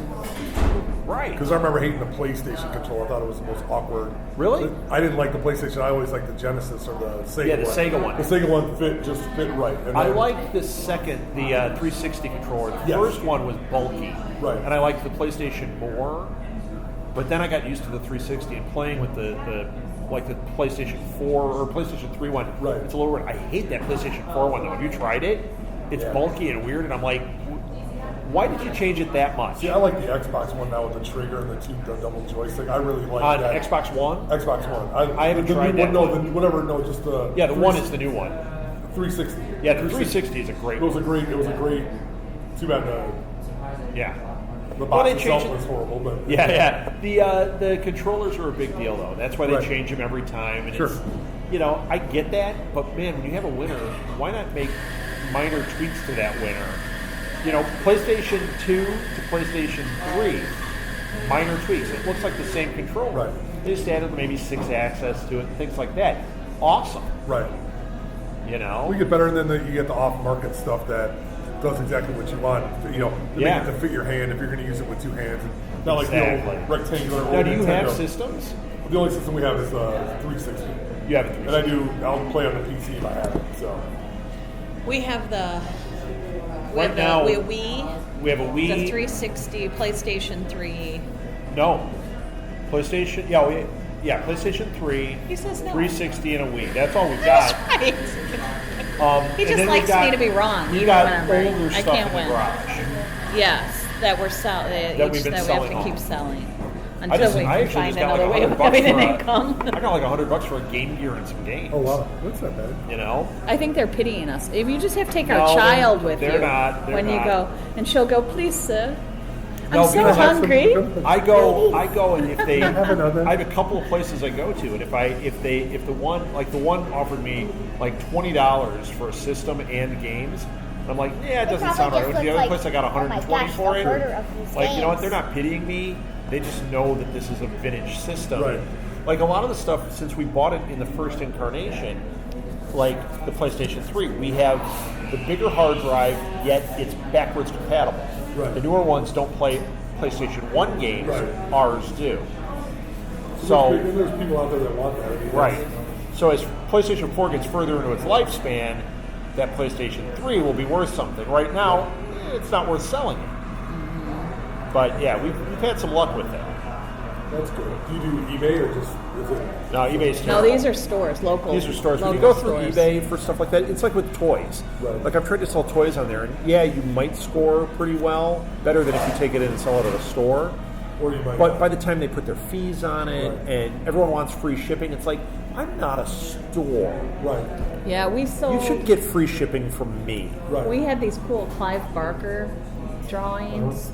Right. Because I remember hating the PlayStation controller. I thought it was the most awkward. Really? I didn't like the PlayStation. I always liked the Genesis or the Sega. Yeah, the Sega one. The Sega one fit right. And I then- liked the second, the 360 controller. The Yes. first one was bulky, Right. and I liked the PlayStation more. But then I got used to the 360 and playing with the PlayStation 4 or PlayStation 3 one. Right. It's a little weird. I hate that PlayStation 4 one though. Have you tried it? It's Yeah. bulky and weird, and I'm like, why did you change it that much? See, I like the Xbox one now with the trigger and the double joystick. I really like On that. Xbox One? Xbox One. I haven't the tried new that one. No, one. whatever. No, just the. Yeah, the one is the new one. 360. Yeah, the 360 is a great It was one. It was a great. Too bad Yeah. the Well, box they itself changed it. was horrible, but Yeah. The controllers are a big deal though. That's why they Right. change them every time. And Sure. it's, I get that, but man, when you have a winner, why not make minor tweaks to that winner? PlayStation 2 to PlayStation 3, minor tweaks. It looks like the same controller. Right. They just added maybe 6-axis to it, things like that. Awesome. right. We get better, and then you get the off-market stuff that does exactly what you want. To Yeah. make it to fit your hand if you're going to use it with 2 hands. Not like the Exactly. old rectangular. Now, old do you Nintendo. have systems? The only system we have is 360. You have a And I do. I'll play on the PC if I have it. So We have the Right now- we have Wii, We have a Wii. the 360, PlayStation 3. No. PlayStation. Yeah, PlayStation 3, He says no. 360, and a Wii. That's all we got. Right. He And just then likes got- me to be wrong. We even got when I'm right. older I stuff can't in win. the garage. Yes, that we're selling. That we've been that we have selling to off. keep selling I until we actually can find just got another like way of $100 having an for income. I got like $100 for a Game Gear and some games. Oh wow, that's not bad. You know, I think they're pitying us. If you just have to take No, our child with they're you not. They're when you not. go, and she'll go, please, sir. No, I'm so because that's hungry. I go, and if they, Have another. I have a couple of places I go to, and if the one offered me like $20 for a system and games, I'm like, yeah, it They doesn't probably sound right. just The look other like, place I got oh my 120 gosh, for the it. murder of these Like, you know what? games. They're not pitying me. They just know that this is a vintage system. Right. Like a lot of the stuff, since we bought it in the first incarnation, like the PlayStation 3, we have the bigger hard drive, yet it's backwards compatible. Right. The newer ones don't play PlayStation 1 games, Right. ours do. So, And there's people out there that want that. I mean, right. So as PlayStation 4 gets further into its lifespan, that PlayStation 3 will be worth something. Right now, it's not worth selling it. But yeah, we've had some luck with it. That's good. Do you do eBay or just is it? No, eBay's No, terrible. these are stores, local. These are stores. When you local go through stores. eBay for stuff like that, it's like with toys. Right. Like I've tried to sell toys on there, and yeah, you might score pretty well, better than if you take it in and sell it at a store. Or you might. But by the time they put their fees on it, Right. and everyone wants free shipping, it's like, I'm not a store. Right. Yeah, we sold. You should get free shipping from me. Right. We had these cool Clive Barker drawings.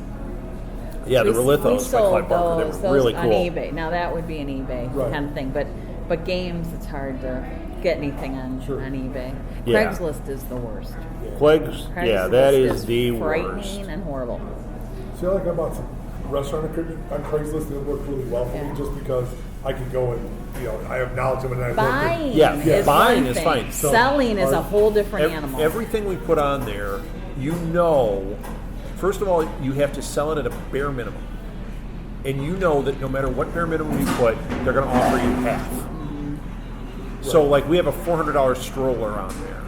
Yeah, the we Relithos by sold Clive Barker. those They're really on cool. eBay. Now that would be an eBay Right. kind of thing, but games, it's hard to get anything on Sure. on eBay. Yeah. Craigslist is the worst. Clegs, yeah, that Craigslist is the frightening worst. and horrible. See, I bought some restaurant equipment on Craigslist and it worked really well for Yeah. me just because I can go and, I have knowledge of it and I Buying Yeah, is buying one is thing. fine. So, Selling is a our- whole different animal. Everything we put on there, first of all, you have to sell it at a bare minimum. And you know that no matter what bare minimum you put, they're going to offer you half. So, like, we have a $400 stroller on there.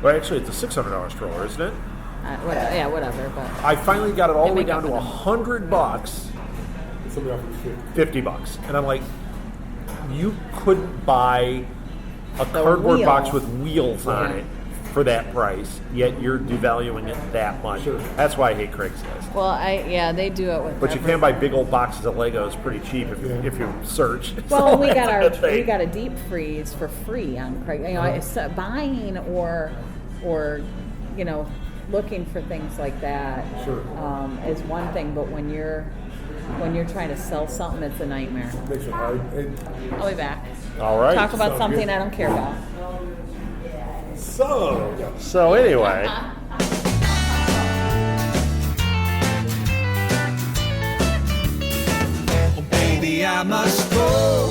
Well, actually, it's a $600 stroller, isn't it? Yeah, whatever. But I finally got it all They the way make down up to the number. $100, Somebody offers $50. And I'm like, you couldn't buy a The cardboard wheel. box with wheels on Yeah. it for that price, yet you're devaluing it that much. Sure. That's why I hate Craigslist. well, they do it with. But you can buy big old boxes of Legos pretty cheap if you search. Well, So we got that's the we thing. got a deep freeze for free on Craig. So buying or looking for things like that Sure. is one thing, but when you're trying to sell something, it's a nightmare. makes it hard. And I'll be back. All right. Talk about Sounds something good. I don't care about. so, So anyway, Oh, baby, I must go.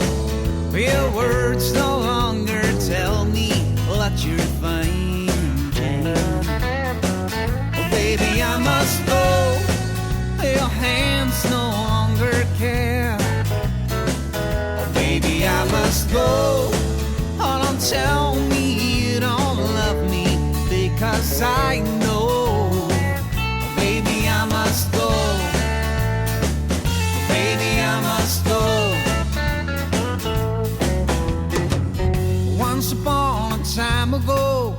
Your words no longer tell me what you're thinking. Oh, baby, I must go. Your hands no longer care. Oh, baby, I must go. Oh, don't tell me you don't love me because I know. Oh, baby, I must go. Baby, I must go. Once upon a time ago,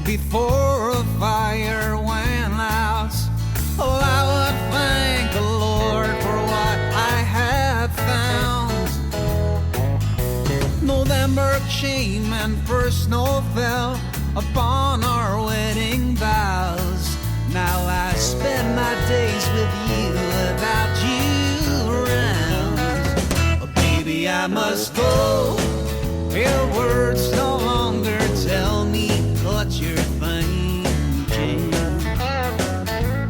before the fire went out, oh, I would thank the Lord for what I had found. November came and first snow fell upon our wedding vows. Now I spend my days with you without you around. Oh, baby, I must go. Your words no longer tell me what you're thinking.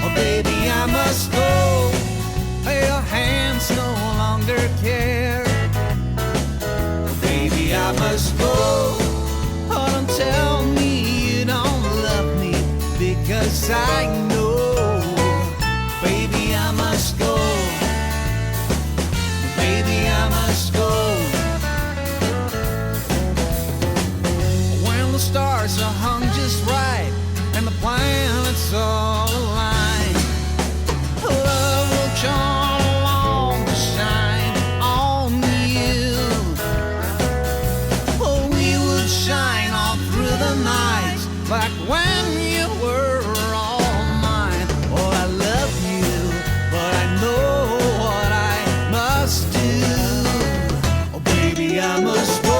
Oh, baby, I must go. Your hands no longer care. Oh, baby, I must go. Oh, don't tell me you don't love me because I know. Baby, I must go. Baby, I must go. When the stars are hung just right and the planets all align, love will come along to shine on you. must do. Oh, baby, I must go.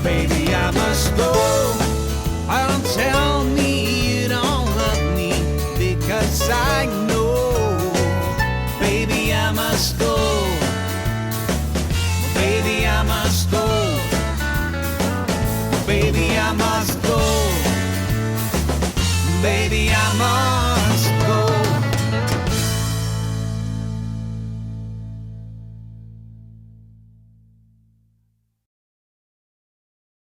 Baby, I must go. Don't tell me you don't love me, because I know. Baby, I must go. Baby, I must go. Baby, I must go. Baby, I must